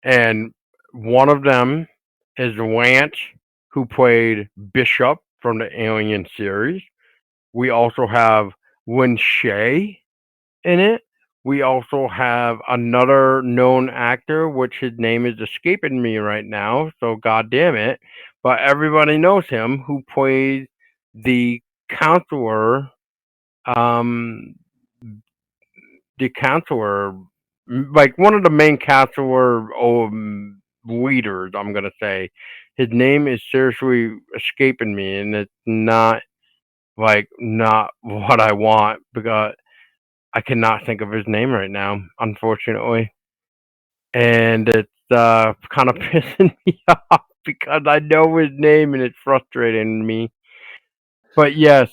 and one of them is Lance, who played Bishop from the Alien series. We also have Lin Shaye in it. We also have another known actor, which his name is escaping me right now, so god damn it. But everybody knows him, who plays the counselor, um, the counselor, like one of the main counselor leaders, I'm gonna say. His name is seriously escaping me, and it's not what I want because I cannot think of his name right now, unfortunately. And it's kind of pissing me off because I know his name and it's frustrating me. But yes,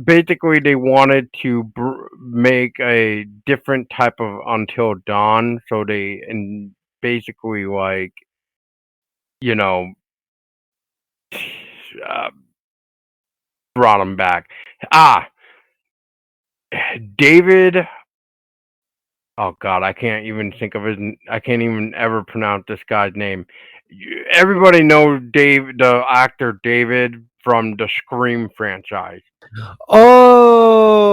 basically they wanted to make a different type of Until Dawn, so they and basically like you know uh, brought him back. Ah, David. Oh God, I can't even think of his. I can't even ever pronounce this guy's name. Everybody knows Dave, the actor David from the Scream franchise. Oh.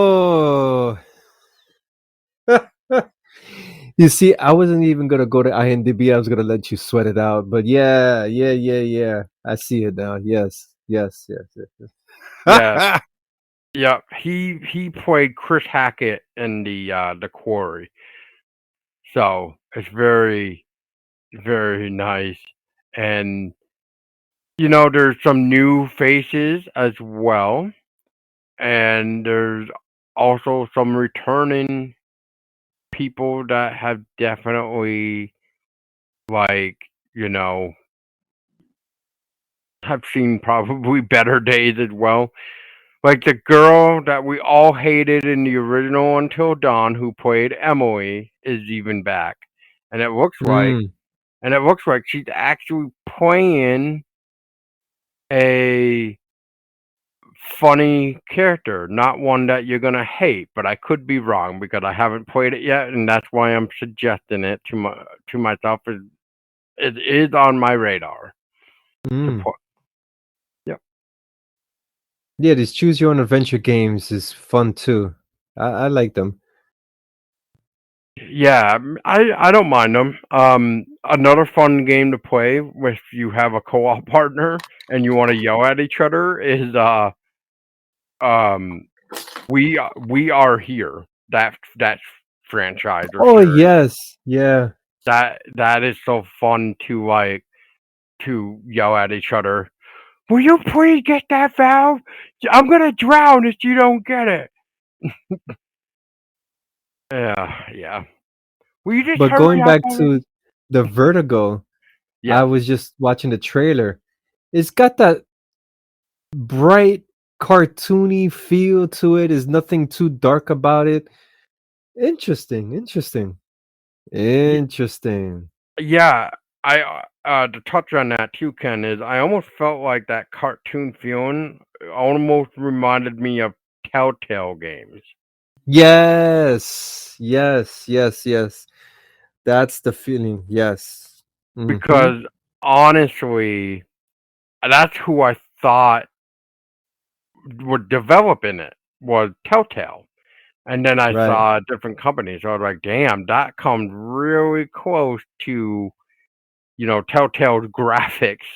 You see, I wasn't even gonna go to IMDb. I was gonna let you sweat it out. But yeah, yeah, yeah, yeah. I see it now. Yes, yes, yes, yes. Yeah, Yes. yeah. He played Chris Hackett in the Quarry, so it's very very nice. And there's some new faces as well, and there's also some returning people that have definitely like you know have seen probably better days as well. Like the girl that we all hated in the original Until Dawn, who played Emily, is even back, and it looks like Mm, she's actually playing a funny character, not one that you're gonna hate. But I could be wrong because I haven't played it yet, and that's why I'm suggesting it to myself. It is on my radar to mm. put. Yep. Yeah, these choose your own adventure games is fun too. I like them. Yeah, I don't mind them. Another fun game to play if you have a co-op partner and you want to yell at each other is um we are here. That franchise or Oh series. yes, yeah. That is so fun to yell at each other. Will you please get that valve? I'm gonna drown if you don't get it. Yeah, yeah. Will you just But hurry going up back to already? the Vertigo, I Yes. was just watching the trailer. It's got that bright, cartoony feel to it. There's nothing too dark about it. Interesting, interesting, Y- interesting. Yeah. To touch on that too, Ken, is I almost felt like that cartoon feeling almost reminded me of Telltale games Yes, yes, yes, yes. That's the feeling. Yes. Mm-hmm. because honestly, that's who I thought would develop in it was Telltale. And then I Right, saw different companies. So I was like, damn, that comes really close to, Telltale's graphics.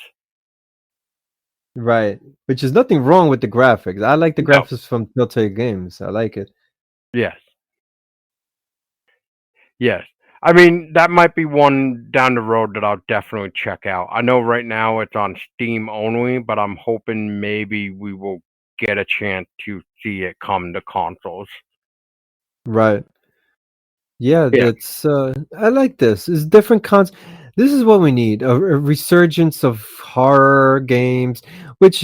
right. Which is nothing wrong with the graphics. I like the No. graphics from Telltale Games. I like it. Yes. Yes. I mean, that might be one down the road that I'll definitely check out. I know right now it's on Steam only, but I'm hoping maybe we will get a chance to see it come to consoles. Right. Yeah, Yeah. that's I like this. It's different this is what we need. A resurgence of horror games, which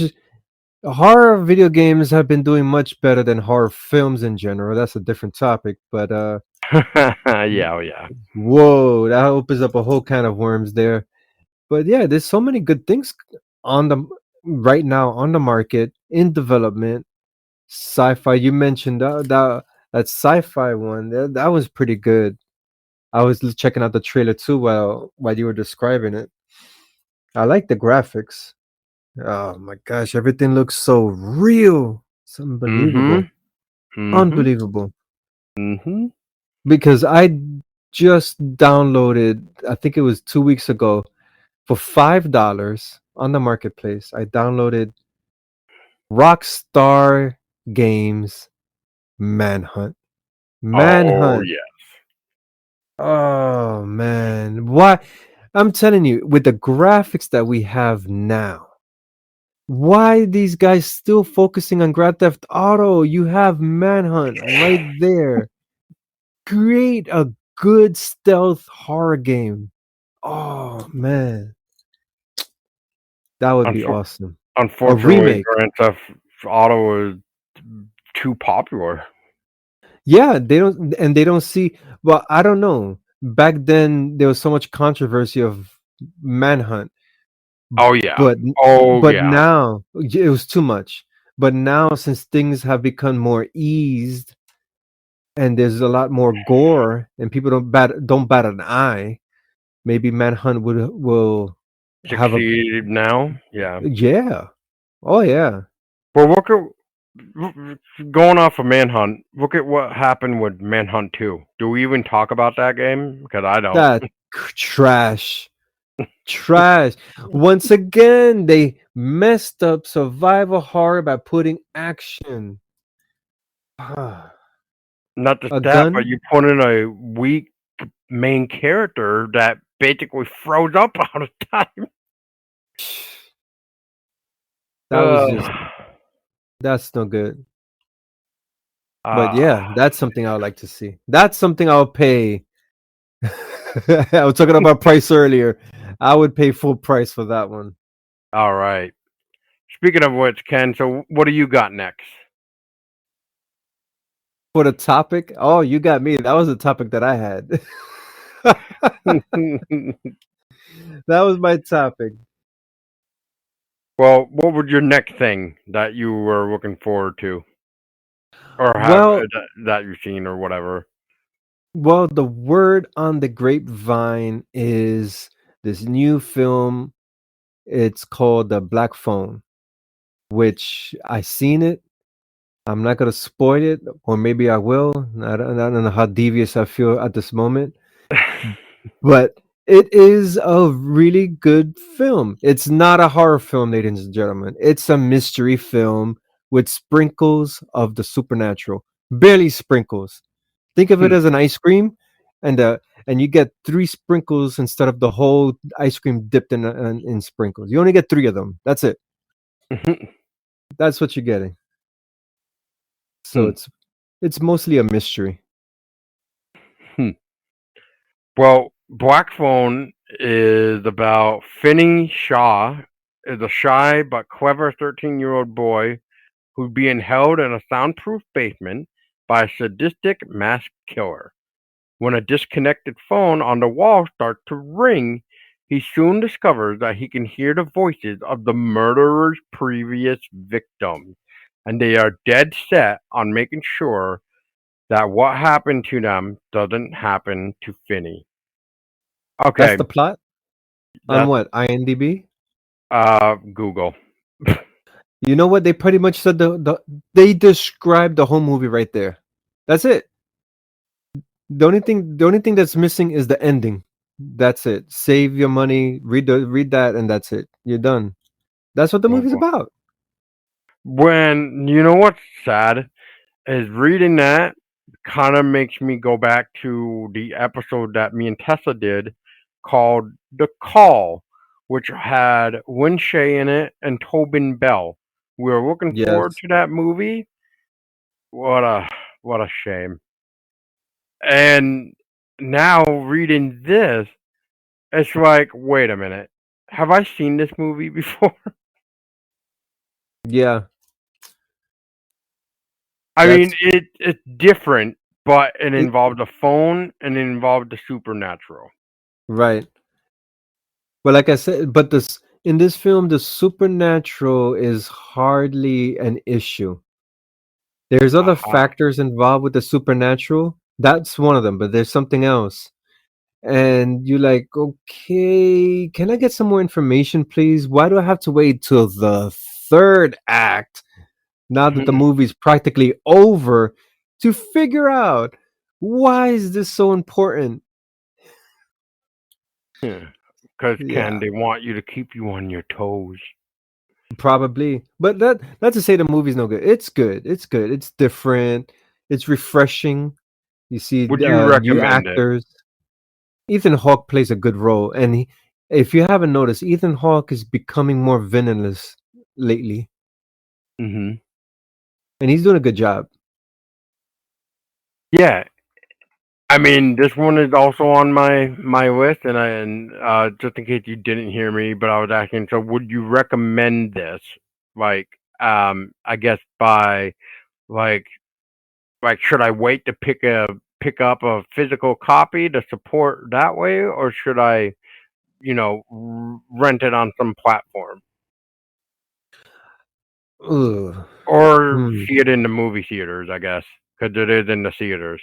horror video games have been doing much better than horror films in general. That's a different topic, but Yeah, oh yeah. whoa, that opens up a whole can of worms there. But yeah, there's so many good things on the right now on the market in development. Sci-fi, you mentioned that sci-fi one. That was pretty good. I was checking out the trailer too while you were describing it. I like the graphics. Oh my gosh, everything looks so real. It's Mhm. unbelievable. Mhm. Unbelievable. Mhm. Because I just downloaded, I think it was 2 weeks ago, for $5 on the marketplace. I downloaded Rockstar Games Manhunt. Oh Manhunt. yeah. Oh man. Why? I'm telling you, with the graphics that we have now, why these guys still focusing on Grand Theft Auto? You have Manhunt right there. Create a good stealth horror game. Oh man, that would be Unfor- awesome. A Unfortunately, remake. Grand Theft Auto is too popular. Yeah, they don't see. Well, I don't know. Back then, there was so much controversy of Manhunt, Oh yeah. but Oh yeah. now it was too much. But now, since things have become more eased and there's a lot more gore, and people don't bat an eye, maybe Manhunt will have a Succeed now. Yeah. yeah. Oh yeah. Well, going off of Manhunt. Look at what happened with Manhunt 2. Do we even talk about that game? Because I don't. That trash. Trash. Once again, they messed up survival horror by putting action. A Not just that, but gun? you put in a weak main character that basically froze up all the time. That was Uh, just that's no good. But uh, yeah, that's something I would like to see. That's something I'll pay. I was talking about price earlier. I would pay full price for that one. all right. Speaking of which, Ken, so what do you got next? For the topic, oh, you got me. That was the topic that I had. That was my topic. Well, what was your next thing that you were looking forward to, or have Well, that you've seen, or whatever? well, the word on the grapevine is this new film. It's called The Black Phone, which I seen it. I'm not gonna spoil it, or maybe I will. I don't know how devious I feel at this moment, but it is a really good film. It's not a horror film, ladies and gentlemen. It's a mystery film with sprinkles of the supernatural, barely sprinkles. Think of it Hmm. as an ice cream, and you get 3 sprinkles instead of the whole ice cream dipped in sprinkles. You only get 3 of them. That's it. That's what you're getting. So Hmm. it's mostly a mystery. Hmm. Well, Black Phone is about Finney Shaw, is a shy but clever 13-year-old boy who's being held in a soundproof basement by a sadistic masked killer. When a disconnected phone on the wall starts to ring, he soon discovers that he can hear the voices of the murderer's previous victims, and they are dead set on making sure that what happened to them doesn't happen to Finney. That's Okay, the plot on that's what IMDb. Google. You know what? They pretty much said they described the whole movie right there. That's it. The only thing that's missing is the ending. That's it. Save your money, read that, and that's it. You're done. That's what the movie's Google. about. When you know what's sad is reading that kind of makes me go back to the episode that me and Tessa did called The Call, which had Winshay in it and Tobin Bell. We were looking forward Yes. to that movie. What a what a shame. And now reading this, it's like, wait a minute. Have I seen this movie before? Yeah. I mean, That's it's different, but it it, involved a phone and it involved the supernatural. right. But like I said, but this in this film, the supernatural is hardly an issue. There's other Uh-huh. factors involved with the supernatural. That's one of them, but there's something else. And you're like, okay, can I get some more information, please? Why do I have to wait till the third act, now that the movie's practically over, to figure out why is this so important? Because Ken, Yeah, they want you to keep you on your toes. probably. But that not to say the movie's no good. It's good. It's good. It's different. It's refreshing. You see Would you new recommend it? actors. Ethan Hawke plays a good role, and if you haven't noticed, Ethan Hawke is becoming more villainous lately, Hmm. and he's doing a good job. Yeah, I mean, this one is also on my list, and just in case you didn't hear me, but I was asking, so would you recommend this? Like, I guess by like should I wait to pick up a physical copy to support that way, or should I, rent it on some platform Ugh. or Hmm. see it in the movie theaters? I guess because it is in the theaters.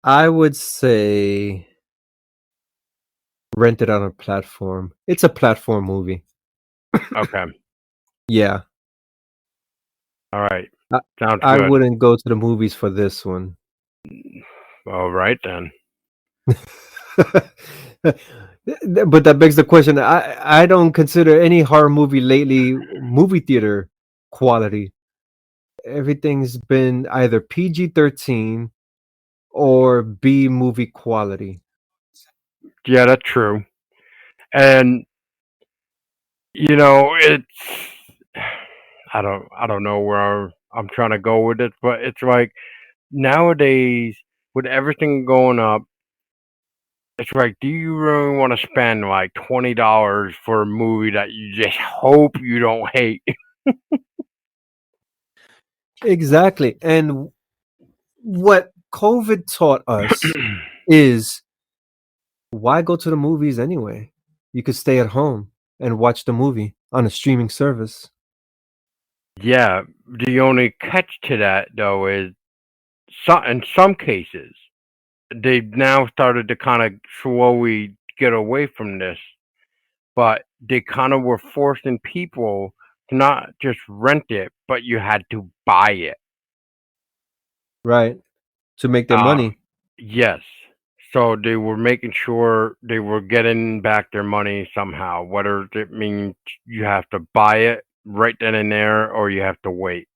I would say rent it on a platform. It's a platform movie. Okay, Yeah, all right, I, sounds I good. wouldn't go to the movies for this one. All right then. But that begs the question. I don't consider any horror movie lately movie theater quality. Everything's been either PG-13 or B movie quality. Yeah, that's true. And it's I don't know where I'm trying to go with it, but it's like nowadays with everything going up, it's like, do you really want to spend like $20 for a movie that you just hope you don't hate? Exactly. And what COVID taught us is why go to the movies anyway? You could stay at home and watch the movie on a streaming service. Yeah, the only catch to that though is in some cases they've now started to kind of slowly get away from this, but they kind of were forcing people to not just rent it, but you had to buy it. Right. To make their Uh, money. yes. So they were making sure they were getting back their money somehow, whether it means you have to buy it right then and there or you have to wait.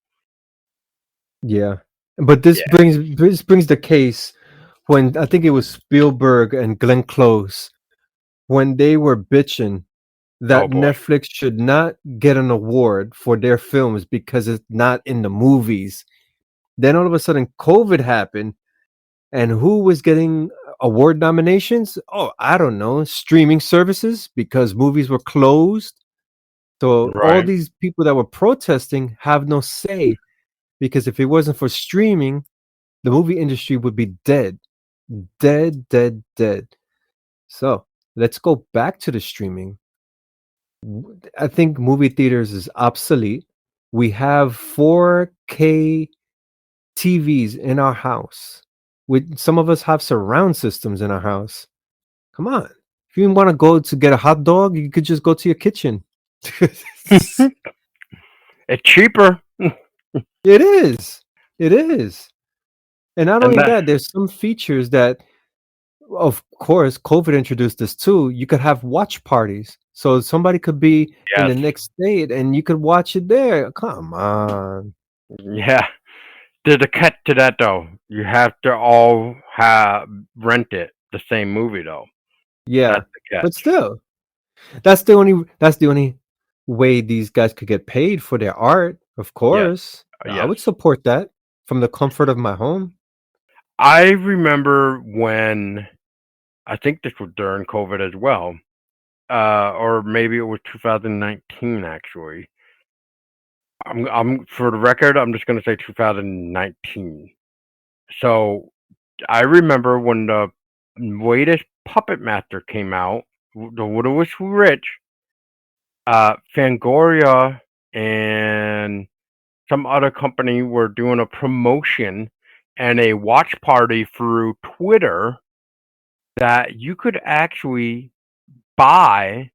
Yeah. But this brings the case when I think it was Spielberg and Glenn Close when they were bitching that Oh boy. Netflix should not get an award for their films because it's not in the movies. Then all of a sudden COVID happened, and who was getting award nominations. Oh, I don't know, streaming services because movies were closed. So all Right. these people that were protesting have no say because if it wasn't for streaming, the movie industry would be dead, dead, dead, dead. So let's go back to the streaming. I think movie theaters is obsolete. We have 4K TVs in our house. Some of us have surround systems in our house. Come on. If you want to go to get a hot dog, you could just go to your kitchen. It's cheaper. It is. It is. And not And only that, that, there's some features that, of course, COVID introduced this too. You could have watch parties. So somebody could be in yes. the next state and you could watch it there. Come on. Yeah. There's a catch to that though. You have to all have rent it the same movie though. Yeah. That's the But catch. still, that's the only way these guys could get paid for their art. Of Yes. course. I Yes. would support that from the comfort of my home. I remember when I think this was during COVID as well, or maybe it was 2019 actually. I'm for the record, I'm just gonna say 2019. So I remember when the latest Puppet Master came out, the Widow's Rich, Fangoria and some other company were doing a promotion and a watch party through Twitter that you could actually buy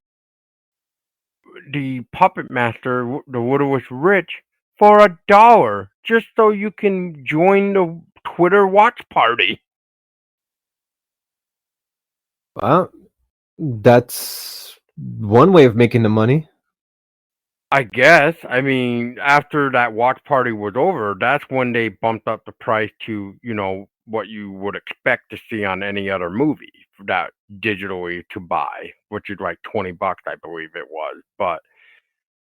the Puppet Master, the Widow's Rich, for $1 just so you can join the Twitter watch party. Well, that's one way of making the money. I guess. I mean, after that watch party was over, that's when they bumped up the price to, what you would expect to see on any other movie that digitally to buy, which is like $20, I believe it was. But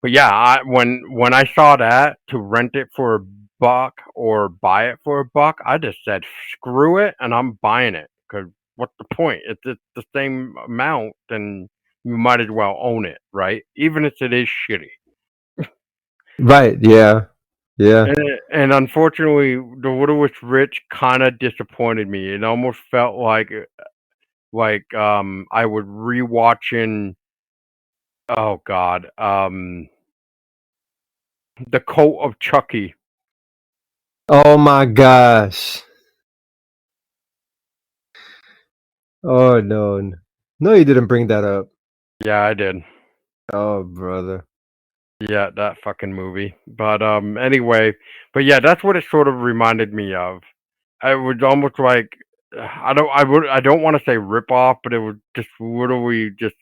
yeah, when I saw that to rent it for $1 or buy it for $1, I just said screw it and I'm buying it because what's the point? It's the same amount, then you might as well own it, right? Even if it is shitty. Right. Yeah. Yeah. And unfortunately, The Widow's Rich kind of disappointed me. It almost felt like I was rewatching. Oh God, The Cult of Chucky. Oh my gosh. Oh no. No, you didn't bring that up. Yeah, I did. Oh, brother. Yeah, that fucking movie. But anyway, but yeah, that's what it sort of reminded me of. It was almost like I don't want to say rip off, but it was just literally just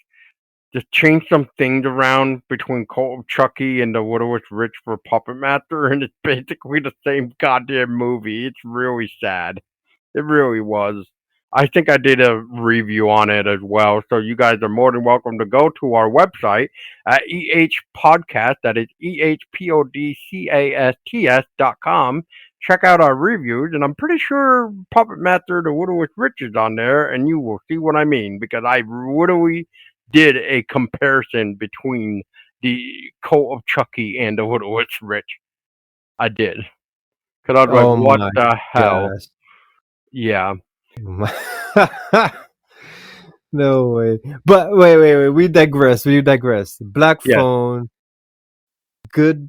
change some things around between Cult of Chucky and The Widow's Rich for Puppet Master, and it's basically the same goddamn movie. It's really sad. It really was. I think I did a review on it as well, so you guys are more than welcome to go to our website at Podcast, that is EHPODCASTS.com. Check out our reviews, and I'm pretty sure Puppet Master The Widow's Rich is on there, and you will see what I mean, because I literally did a comparison between the Cult of Chucky and The Widow's Rich. I did. Because I was like, Oh what my the hell? gosh. Yeah. No way. But wait. We digress. Black Yes. Phone, good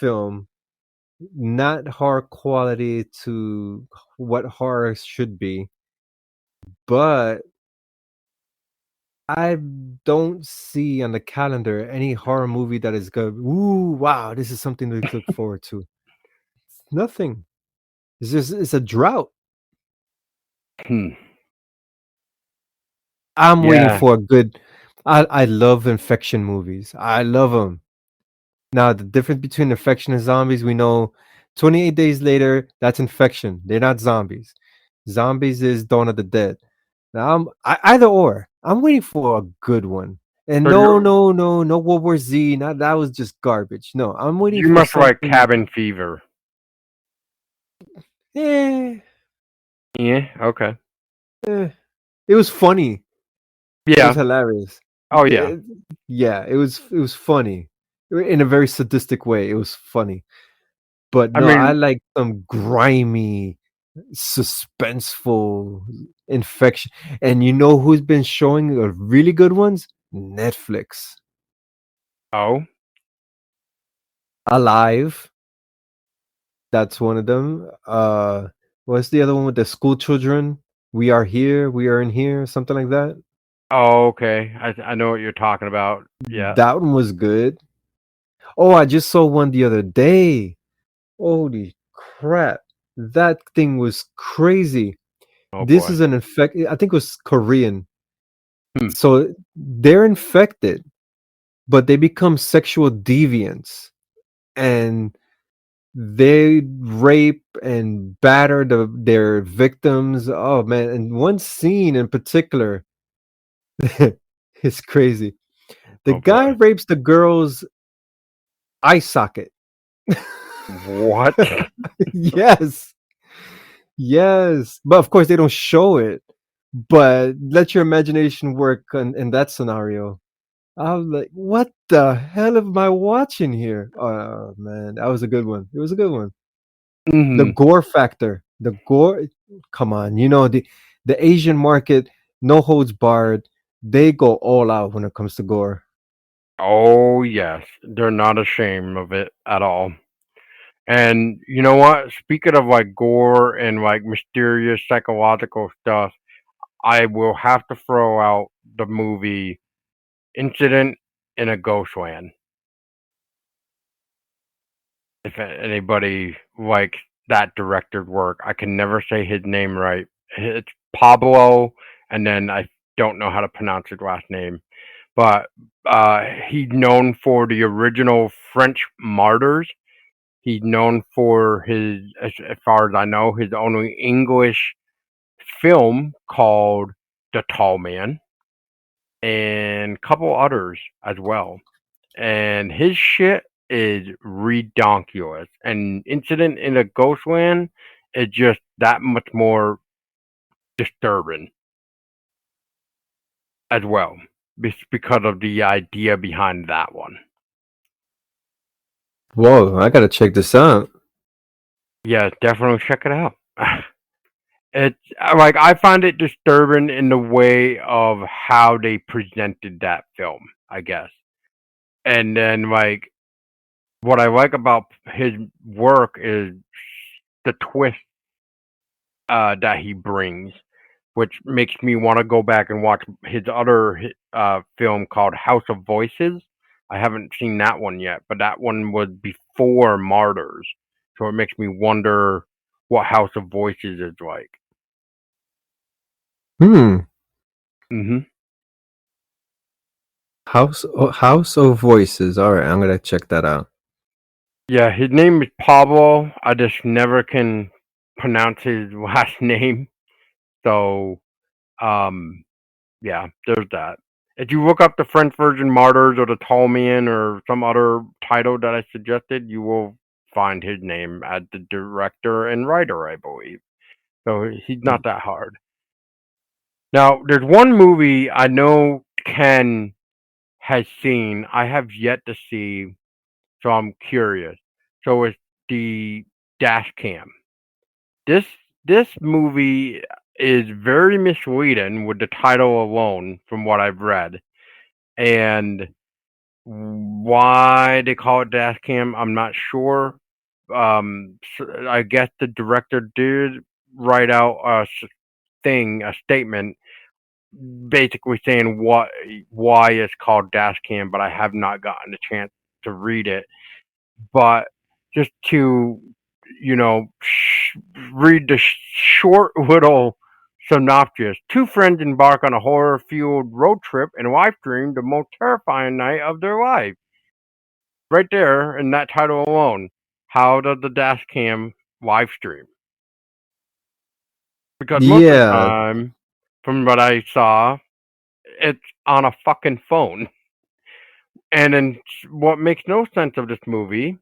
film. Not horror quality to what horror should be, but I don't see on the calendar any horror movie that is good. Ooh, wow, this is something to look forward to. Nothing. It's a drought. Hmm. I'm waiting Yeah. for a good. I love infection movies. I love them. Now the difference between infection and zombies, we know. 28 days later, that's infection. They're not zombies. Zombies is Dawn of the Dead. Now either or. I'm waiting for a good one. And So no World War Z. Not that was just garbage. No, I'm waiting you for must like something. Cabin Fever. Eh, Yeah. Okay. eh. It was funny. It was Yeah. hilarious. Oh yeah. The- yeah, it was funny in a very sadistic way. It was funny. But I no, I mean, like some grimy, suspenseful infection. And you know who's been showing the really good ones? Netflix. oh, Alive. That's one of them. What's the other one with the school children? We are here. We are in here. Something like that. oh, okay. I know what you're talking about. Yeah. That one was good. Oh, I just saw one the other day. Holy crap. That thing was crazy. Oh This boy. is an infect I think it was Korean. Hmm. So they're infected, but they become sexual deviants and they rape and batter their victims. Oh man, and one scene in particular is crazy. The Oh guy boy. rapes the girl's eye socket. What? Yes. Yes. But of course they don't show it. But let your imagination work in that scenario. I was like, what the hell am I watching here? Oh man, that was a good one. It was a good one. The Hmm. gore factor. The gore, come on, the Asian market, no holds barred. They go all out when it comes to gore. Oh yes, they're not ashamed of it at all. And you know what? Speaking of like gore and like mysterious psychological stuff, I will have to throw out the movie Incident in a Ghostland. If anybody likes that director's work, I can never say his name right. It's Pablo, and then I don't know how to pronounce his last name. But he's known for the original French Martyrs. He's known for as far as I know, his only English film called The Tall Man, and a couple others as well. And his shit is redonkulous. And Incident in a Ghostland is just that much more disturbing as well, because of the idea behind that one. Whoa, I gotta check this out. Yeah, definitely check it out. It's like I find it disturbing in the way of how they presented that film, I guess. And then like what I like about his work is the twist that he brings, which makes me want to go back and watch his other film called House of Voices. I haven't seen that one yet, but that one was before Martyrs, so it makes me wonder what House of Voices is like. Hmm. Hmm. House of Voices. All right, I'm gonna check that out. Yeah, his name is Pablo. I just never can pronounce his last name, so um, yeah, there's that. If you look up the French version Martyrs or the Tall Man or some other title that I suggested, you will find his name as the director and writer, I believe. So he's not that hard. Now, there's one movie I know Ken has seen. I have yet to see, so I'm curious. So it's the Dash Cam. This this movie is very misleading with the title alone, from what I've read. And why they call it dash cam, I'm not sure. I guess the director did write out a statement, basically saying why it's called dash cam, but I have not gotten a chance to read it. But just to you know read the short little synopsis. Two friends embark on a horror-fueled road trip and live stream the most terrifying night of their life. Right there in that title alone. How does the dash cam live stream? Because most of the Yeah. time, from what I saw, it's on a fucking phone. And then what makes no sense of this movie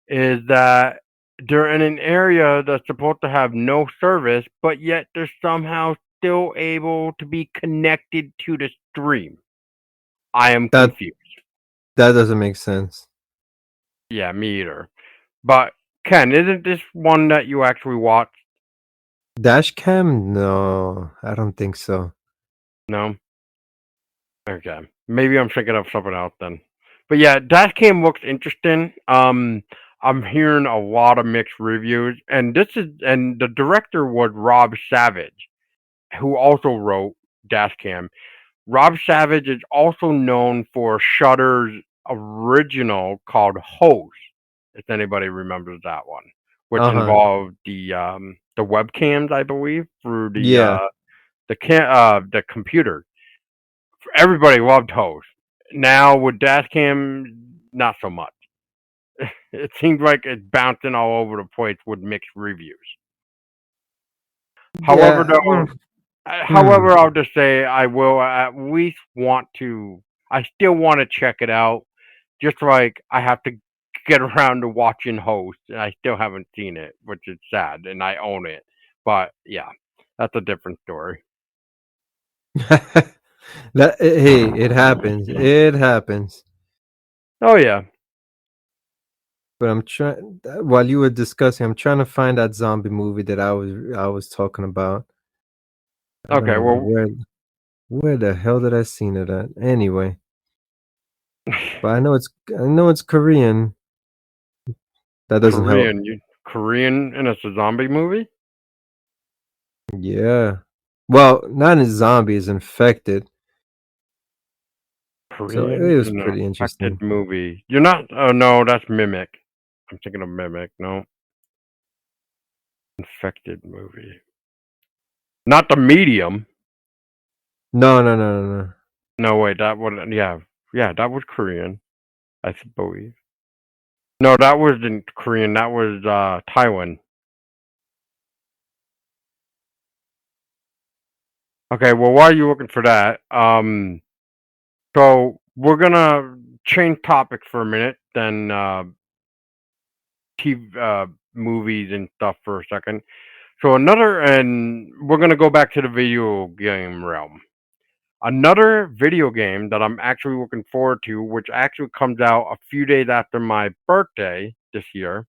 is that they're in an area that's supposed to have no service, but yet there's somehow still able to be connected to the stream? I am That confused. that doesn't make sense. Yeah, me either. But Ken, isn't this one that you actually watched? Dash cam? No, I don't think so. No? Okay. Maybe I'm thinking of something else then. But yeah, Dashcam looks interesting. I'm hearing a lot of mixed reviews, and the director was Rob Savage, who also wrote Dashcam. Rob Savage is also known for Shudder's original called Host, if anybody remembers that one, which Uh-huh. involved the webcams, I believe, through Yeah. the computer. Everybody loved Host. Now with Dashcam, not so much. It seems like it's bouncing all over the place with mixed reviews. However, Yeah. though, Hmm. I'll just say I will at least want to. I still want to check it out. Just like I have to get around to watching Host, and I still haven't seen it, which is sad, and I own it. But yeah, that's a different story. Hey, it happens. It happens. Oh yeah. But I'm trying while you were discussing, I'm trying to find that zombie movie that I was talking about. I don't Okay. know Well, where the hell did I seen it at? Anyway, but I know it's Korean. That doesn't help. Korean, and it's a zombie movie. Yeah. Well, not a zombie, is infected. So Korean it was in an pretty affected interesting. movie. You're not. Oh no, that's Mimic. I'm thinking of Mimic. No, infected movie. Not the Medium. No, no, no, no, no. No, wait. That one. Yeah, yeah. That was Korean. I believe. No, that wasn't Korean. That was Taiwan. Okay. Well, while you're looking for that, so we're gonna change topics for a minute, then TV, movies and stuff for a second. So and we're gonna go back to the video game realm. Another video game that I'm actually looking forward to, which actually comes out a few days after my birthday this year,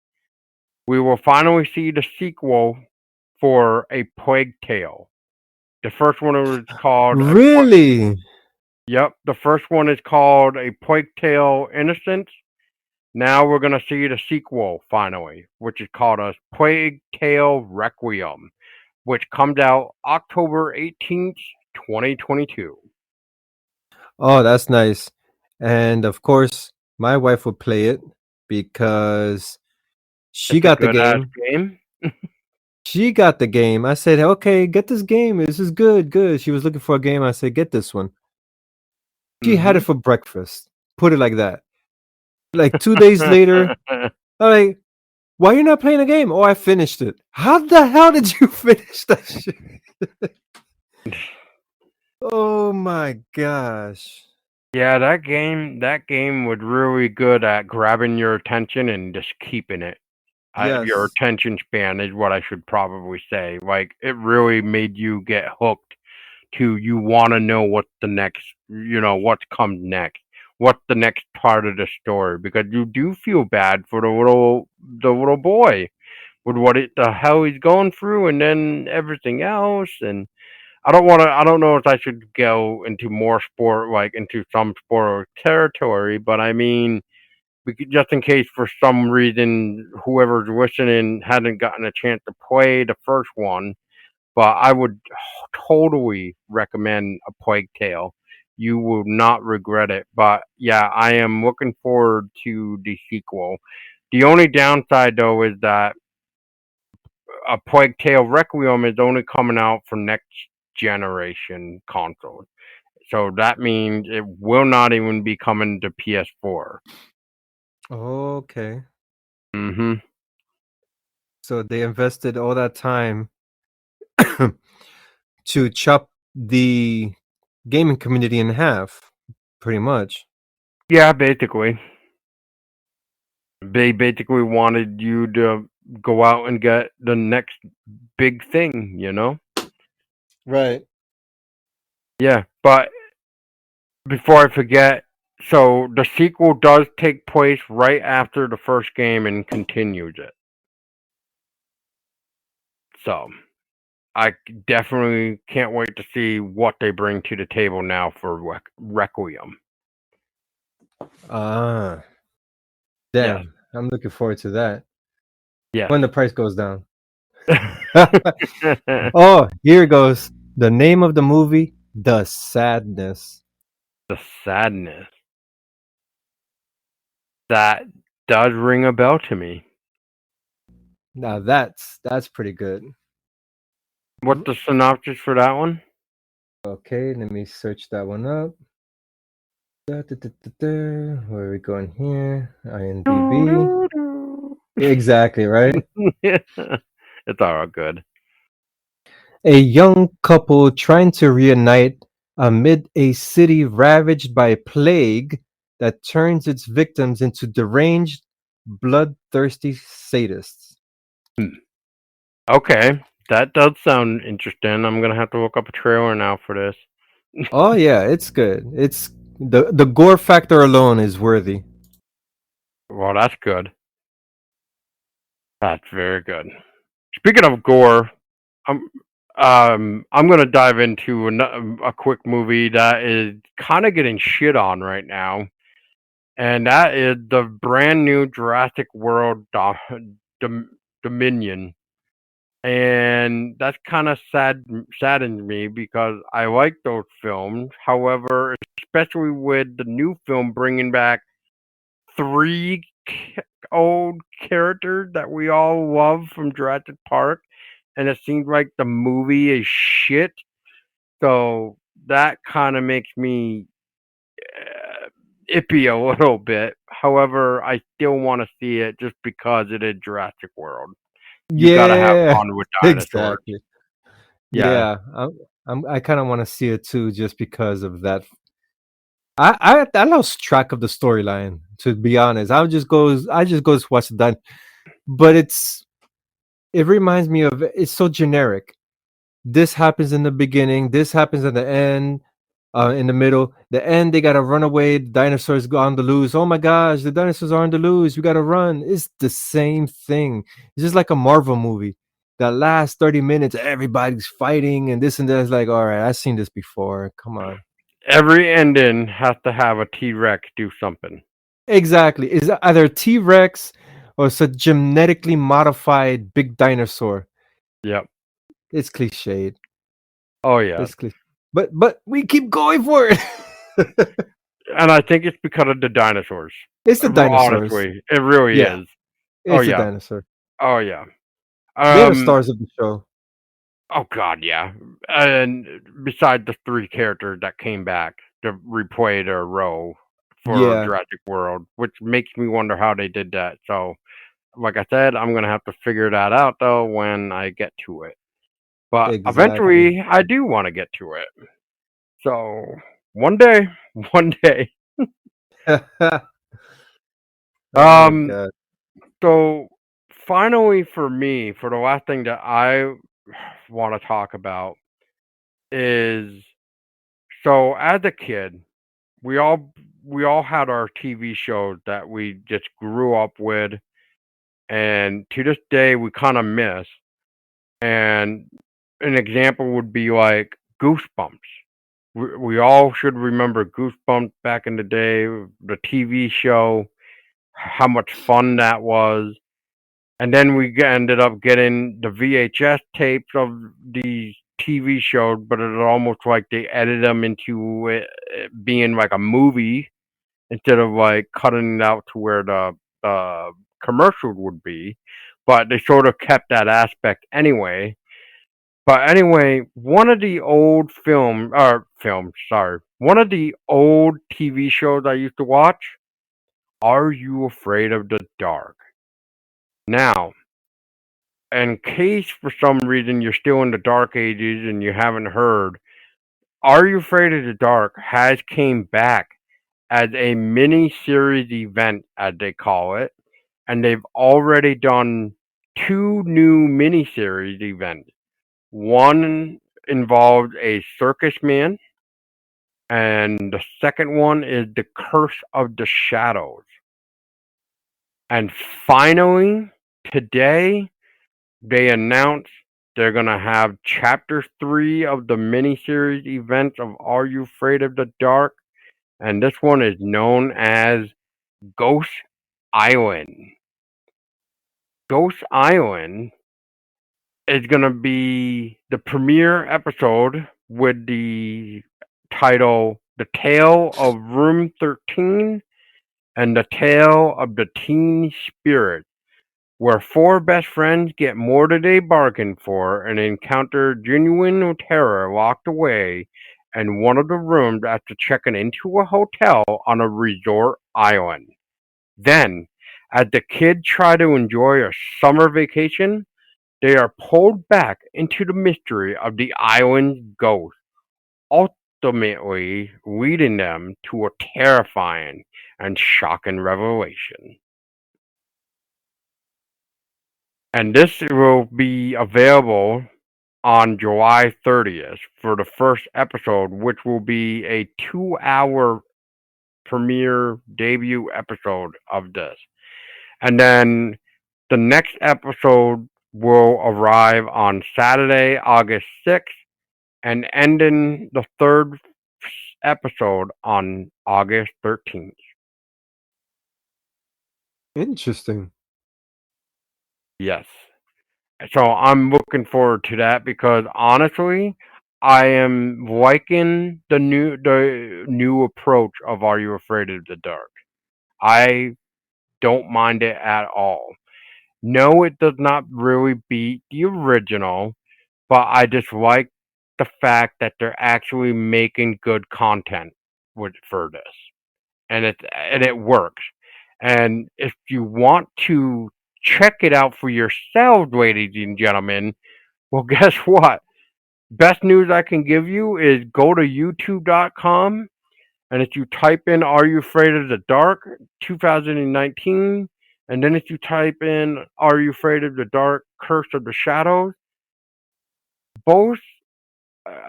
we will finally see the sequel for A Plague Tale. The first one was called Really? Yep, the first one is called A Plague Tale Innocence. Now we're gonna see the sequel finally, which is called A Plague Tale Requiem, which comes out October 18th, 2022. Oh, that's nice. And of course, my wife would play it because she It's a got the good ass game. game. She got the game. I said, "Okay, get this game. This is good, good." She was looking for a game. I said, "Get this one." She had it Hmm. for breakfast. Put it like that. Like 2 days later, I'm like, "Why you not playing a game?" "Oh, I finished it." "How the hell did you finish that shit?" Oh my gosh. Yeah, that game was really good at grabbing your attention and just keeping it. Your Yes. attention span is what I should probably say. Like it really made you get hooked to you want to know what the next, what comes next. What's the next part of the story? Because you do feel bad for the little boy with the hell he's going through, and then everything else. And I don't want to. I don't know if I should go into more sport, like into some sport territory, but I mean, just in case for some reason whoever's listening hadn't gotten a chance to play the first one, but I would totally recommend A Plague Tale. You will not regret it. But yeah, I am looking forward to the sequel. The only downside though is that A Plague Tale Requiem is only coming out for next generation consoles. So that means it will not even be coming to PS4. Okay. Hmm. So they invested all that time to chop the gaming community in half, pretty much. Yeah, basically. They basically wanted you to go out and get the next big thing, you know? Right. Yeah, but before I forget, so the sequel does take place right after the first game and continues it. So I definitely can't wait to see what they bring to the table now for Requiem. Ah, Yes, damn. I'm looking forward to that yes. when the price goes down. Oh, here it goes. The name of the movie, The Sadness. The sadness. That does ring a bell to me. Now that's pretty good. What's the synopsis for that one? Okay, let me search that one up. Where are we going here? IMDb. Exactly, right? It's all good. A young couple trying to reunite amid a city ravaged by plague that turns its victims into deranged, bloodthirsty sadists. Okay, that does sound interesting. I'm gonna have to look up a trailer now for this. Oh yeah, it's good. It's the gore factor alone is worthy. Well, that's good. That's very good. Speaking of gore, I'm I'm gonna dive into a quick movie that is kind of getting shit on right now, and that is the brand new Jurassic World Dominion. And that's kind of saddens me because I like those films. However, especially with the new film bringing back three old characters that we all love from Jurassic Park, and it seems like the movie is shit. So that kind of makes me ippy a little bit. However, I still want to see it just because it is Jurassic World. You gotta have Yeah, fun with dinosaurs. exactly. Yeah, Yeah, I kind of want to see it too, just because of that. I lost track of the storyline. To be honest, I just goes watch the done, but it reminds me of it's so generic. This happens in the beginning. This happens at the end. In the middle, the end, they gotta run away. The dinosaurs go on the loose. Oh my gosh, the dinosaurs are on the loose. We gotta run. It's the same thing. It's just like a Marvel movie. The last 30 minutes, everybody's fighting and this and that. It's like, all right, I've seen this before. Come on. every ending has to have a T Rex do something. Exactly. Is either T Rex or it's a genetically modified big dinosaur. Yep. It's cliched. Oh yeah. It's cliche. But we keep going for it. And I think it's because of the dinosaurs. It's the dinosaurs. Honestly, it really Yeah, is. Oh it's the yeah. dinosaur. Oh yeah. They're the stars of the show. Oh god, yeah. And besides the three characters that came back to replay their role for Yeah, Jurassic World, which makes me wonder how they did that. So, like I said, I'm gonna have to figure that out though when I get to it. But exactly. eventually, I do want to get to it. So one day, one day. Oh Um. god. So finally, for me, for the last thing that I want to talk about is so as a kid, we all we all had our TV shows that we just grew up with, and to this day we kind of miss. And an example would be like Goosebumps. We all should remember Goosebumps back in the day, the TV show, how much fun that was. And then we ended up getting the VHS tapes of these TV shows, but it's almost like they edited them into it being like a movie instead of like cutting it out to where the commercial would be. But they sort of kept that aspect anyway. But anyway, one of the old one of the old TV shows I used to watch, Are You Afraid of the Dark? Now, in case for some reason you're still in the dark ages and you haven't heard, Are You Afraid of the Dark has came back as a mini series event, as they call it, and they've already done two new mini series events. One involves a circus man, and the second one is The Curse of the Shadows. And finally, today, they announced they're going to have chapter 3 of the miniseries events of Are You Afraid of the Dark? And this one is known as Ghost Island. Ghost Island is going to be the premiere episode with the title The Tale of Room 13 and The Tale of the Teen Spirit, where four best friends get more than they bargained for and encounter genuine terror locked away in one of the rooms after checking into a hotel on a resort island. Then, as the kids try to enjoy a summer vacation, they are pulled back into the mystery of the island's ghost, ultimately leading them to a terrifying and shocking revelation. And this will be available on July 30th for the first episode, which will be a 2-hour premiere debut episode of this. And then the next episode will arrive on Saturday, August 6th, and ending the third episode on August 13th. Interesting. Yes. So I'm looking forward to that because honestly, I am liking the new approach of Are You Afraid of the Dark? I don't mind it at all. No, it does not really beat the original, but I just like the fact that they're actually making good content for this, and it works. And if you want to check it out for yourselves, ladies and gentlemen, well, guess what? Best news I can give you is go to YouTube.com, and if you type in "Are You Afraid of the Dark 2019," and then if you type in "Are You Afraid of the Dark Curse of the Shadows," both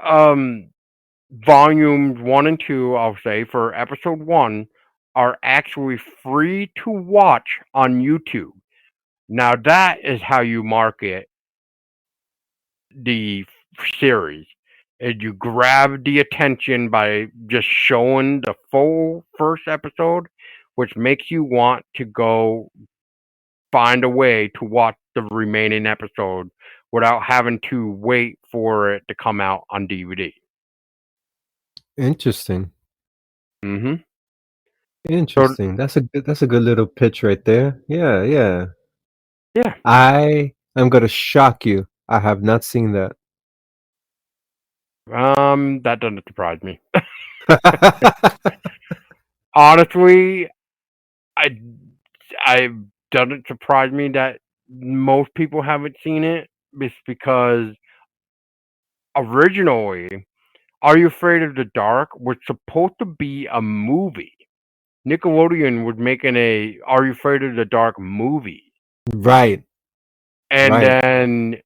um, volumes 1 and 2, I'll say, for episode 1 are actually free to watch on YouTube. Now, that is how you market the series. Is you grab the attention by just showing the full first episode, which makes you want to go find a way to watch the remaining episode without having to wait for it to come out on DVD. Interesting. Hmm. So Interesting. That's a good little pitch right there. Yeah, yeah. yeah, I am gonna shock you. I have not seen that. that doesn't surprise me. Honestly, I I doesn't surprise me that most people haven't seen it. It's because originally, Are You Afraid of the Dark was supposed to be a movie. Nickelodeon was making a Are You Afraid of the Dark movie. Right, And right. then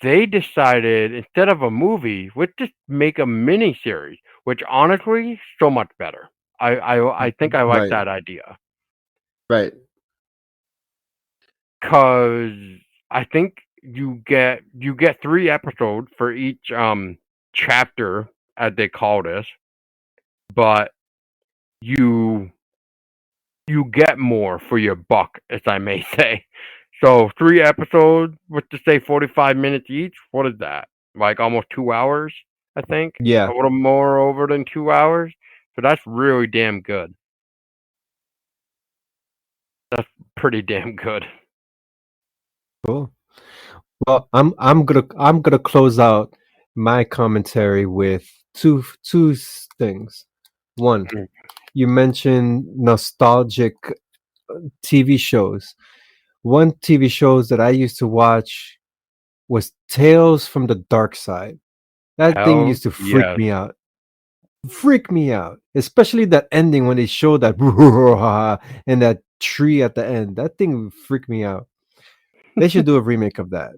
they decided instead of a movie, let's just make a mini series, which honestly, so much better. I think I like Right, that idea right. because I think you get 3 episodes for each chapter, as they call this, but you you get more for your buck, as I may say. So 3 episodes, let's just say 45 minutes each. What is that? Like almost 2 hours, I think. A Yeah, little more over than 2 hours. So that's really damn good. That's pretty damn good. cool. Well, I'm gonna close out my commentary with two things. One, Mm. you mentioned nostalgic TV shows. One TV shows that I used to watch was Tales from the Dark Side. That thing Hell used to freak yes. me out. Freak me out. Especially that ending when they show that and that tree at the end. That thing freaked me out. They should do a remake of that.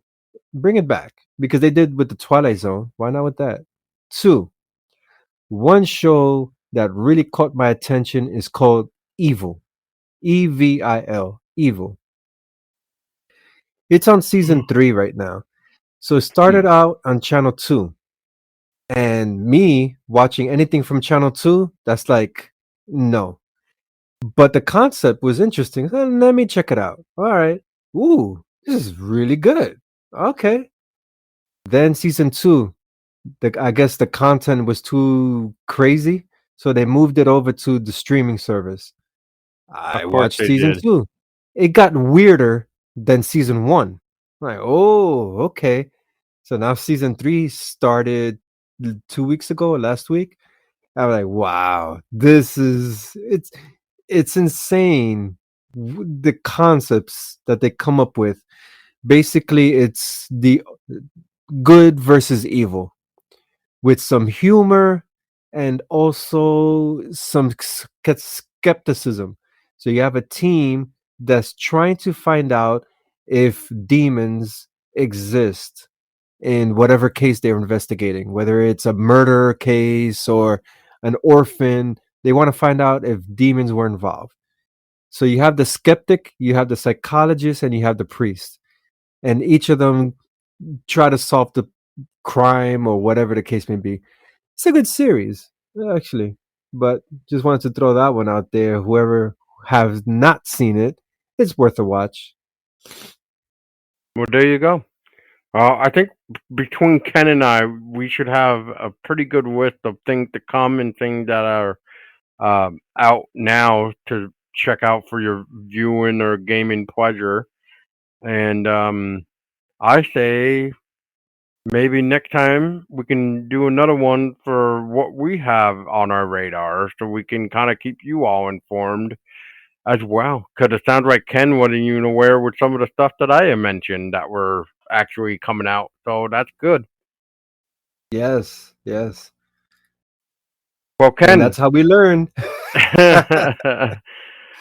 Bring it back because they did with the Twilight Zone. Why not with that? Two, one show that really caught my attention is called Evil. Evil. Evil. It's on season 3 right now. So it started out on channel 2. And me watching anything from channel 2, that's like no. But the concept was interesting. So let me check it out. All right. Ooh, this is really good. Okay. Then season 2, I guess the content was too crazy, so they moved it over to the streaming service. I Of course watched they season did. 2. It got weirder than season 1. I'm like, oh, okay. So now season 3 started 2 weeks ago or last week. I'm like, wow, this is it's insane. The concepts that they come up with. Basically, it's the good versus evil with some humor and also some skepticism. So you have a team that's trying to find out if demons exist in whatever case they're investigating, whether it's a murder case or an orphan. They want to find out if demons were involved. So you have the skeptic, you have the psychologist, and you have the priest. And each of them try to solve the crime or whatever the case may be. It's a good series, actually. But just wanted to throw that one out there. Whoever has not seen it, it's worth a watch. Well, there you go. I think between Ken and I, we should have a pretty good list of things to come and things that are out now to check out for your viewing or gaming pleasure. And I say maybe next time we can do another one for what we have on our radar so we can kind of keep you all informed as well. Because it sounds like Ken wasn't even aware with some of the stuff that I had mentioned that were actually coming out. So that's good. Yes, yes. Well, And Ken, that's how we learn.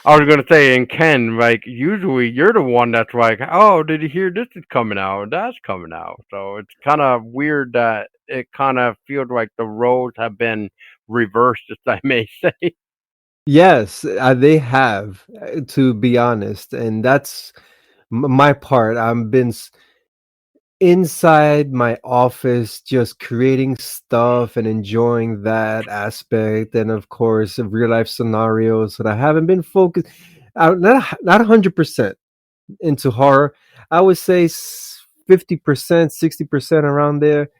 I was gonna say, and Ken, like usually you're the one that's like, "Oh, did you hear this is coming out? That's coming out." So it's kind of weird that it kind of feels like the roles have been reversed, if I may say. Yes, they have, to be honest, and that's my part. I've been inside my office just creating stuff and enjoying that aspect, and of course, real life scenarios. But I haven't been focused, not 100% into horror. I would say 50%, 60% around there.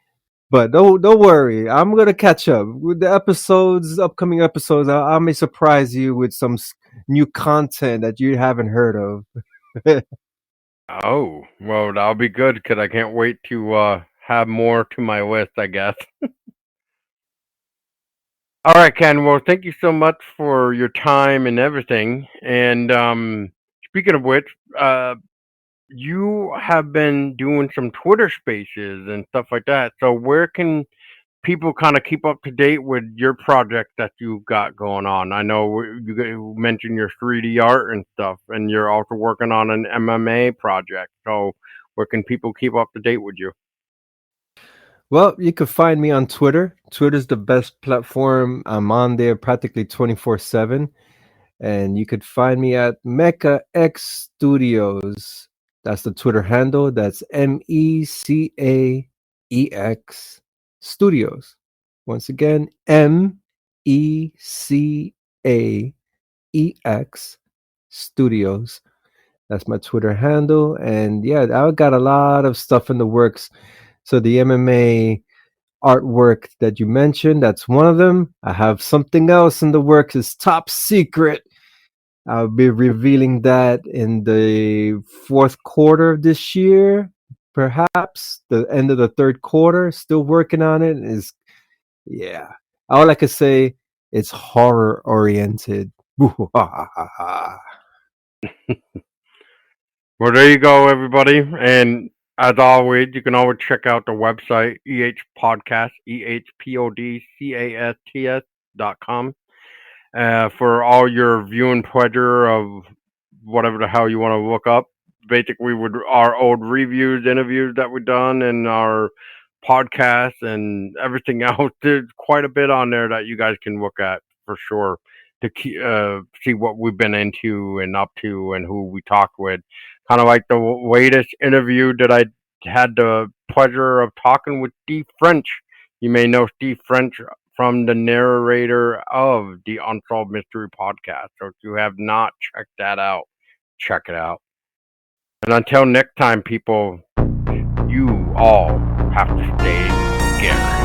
But don't worry, I'm gonna catch up with the episodes, upcoming episodes. I may surprise you with some new content that you haven't heard of. Oh, well, that'll be good because I can't wait to have more to my list, I guess. All right, Ken. Well, thank you so much for your time and everything. And speaking of which, you have been doing some Twitter spaces and stuff like that. So where can people kind of keep up to date with your project that you've got going on? I know you mentioned your 3D art and stuff, and you're also working on an MMA project. So where can people keep up to date with you? Well, you can find me on Twitter. Twitter's the best platform. I'm on there practically 24/7. And you could find me at Mecha X Studios. That's the Twitter handle. That's MECAEX Studios. Once again, MECAEX Studios. That's my Twitter handle. And yeah, I got a lot of stuff in the works. So the MMA artwork that you mentioned, that's one of them. I have something else in the works. It's top secret. I'll be revealing that in the fourth quarter of this year, perhaps the end of the third quarter. Still working on it. Is yeah. All I can say, it's horror oriented. Well, there you go, everybody. And as always, you can always check out the website, ehpodcast, ehpodcast.com, for all your viewing pleasure of whatever the hell you want to look up. basically with our old reviews, interviews that we've done, and our podcasts and everything else. There's quite a bit on there that you guys can look at for sure to see what we've been into and up to and who we talked with. Kind of like the latest interview that I had the pleasure of talking with Steve French. You may know Steve French from the narrator of the Unsolved Mystery podcast. So if you have not checked that out, check it out. And until next time, people, you all have to stay scary.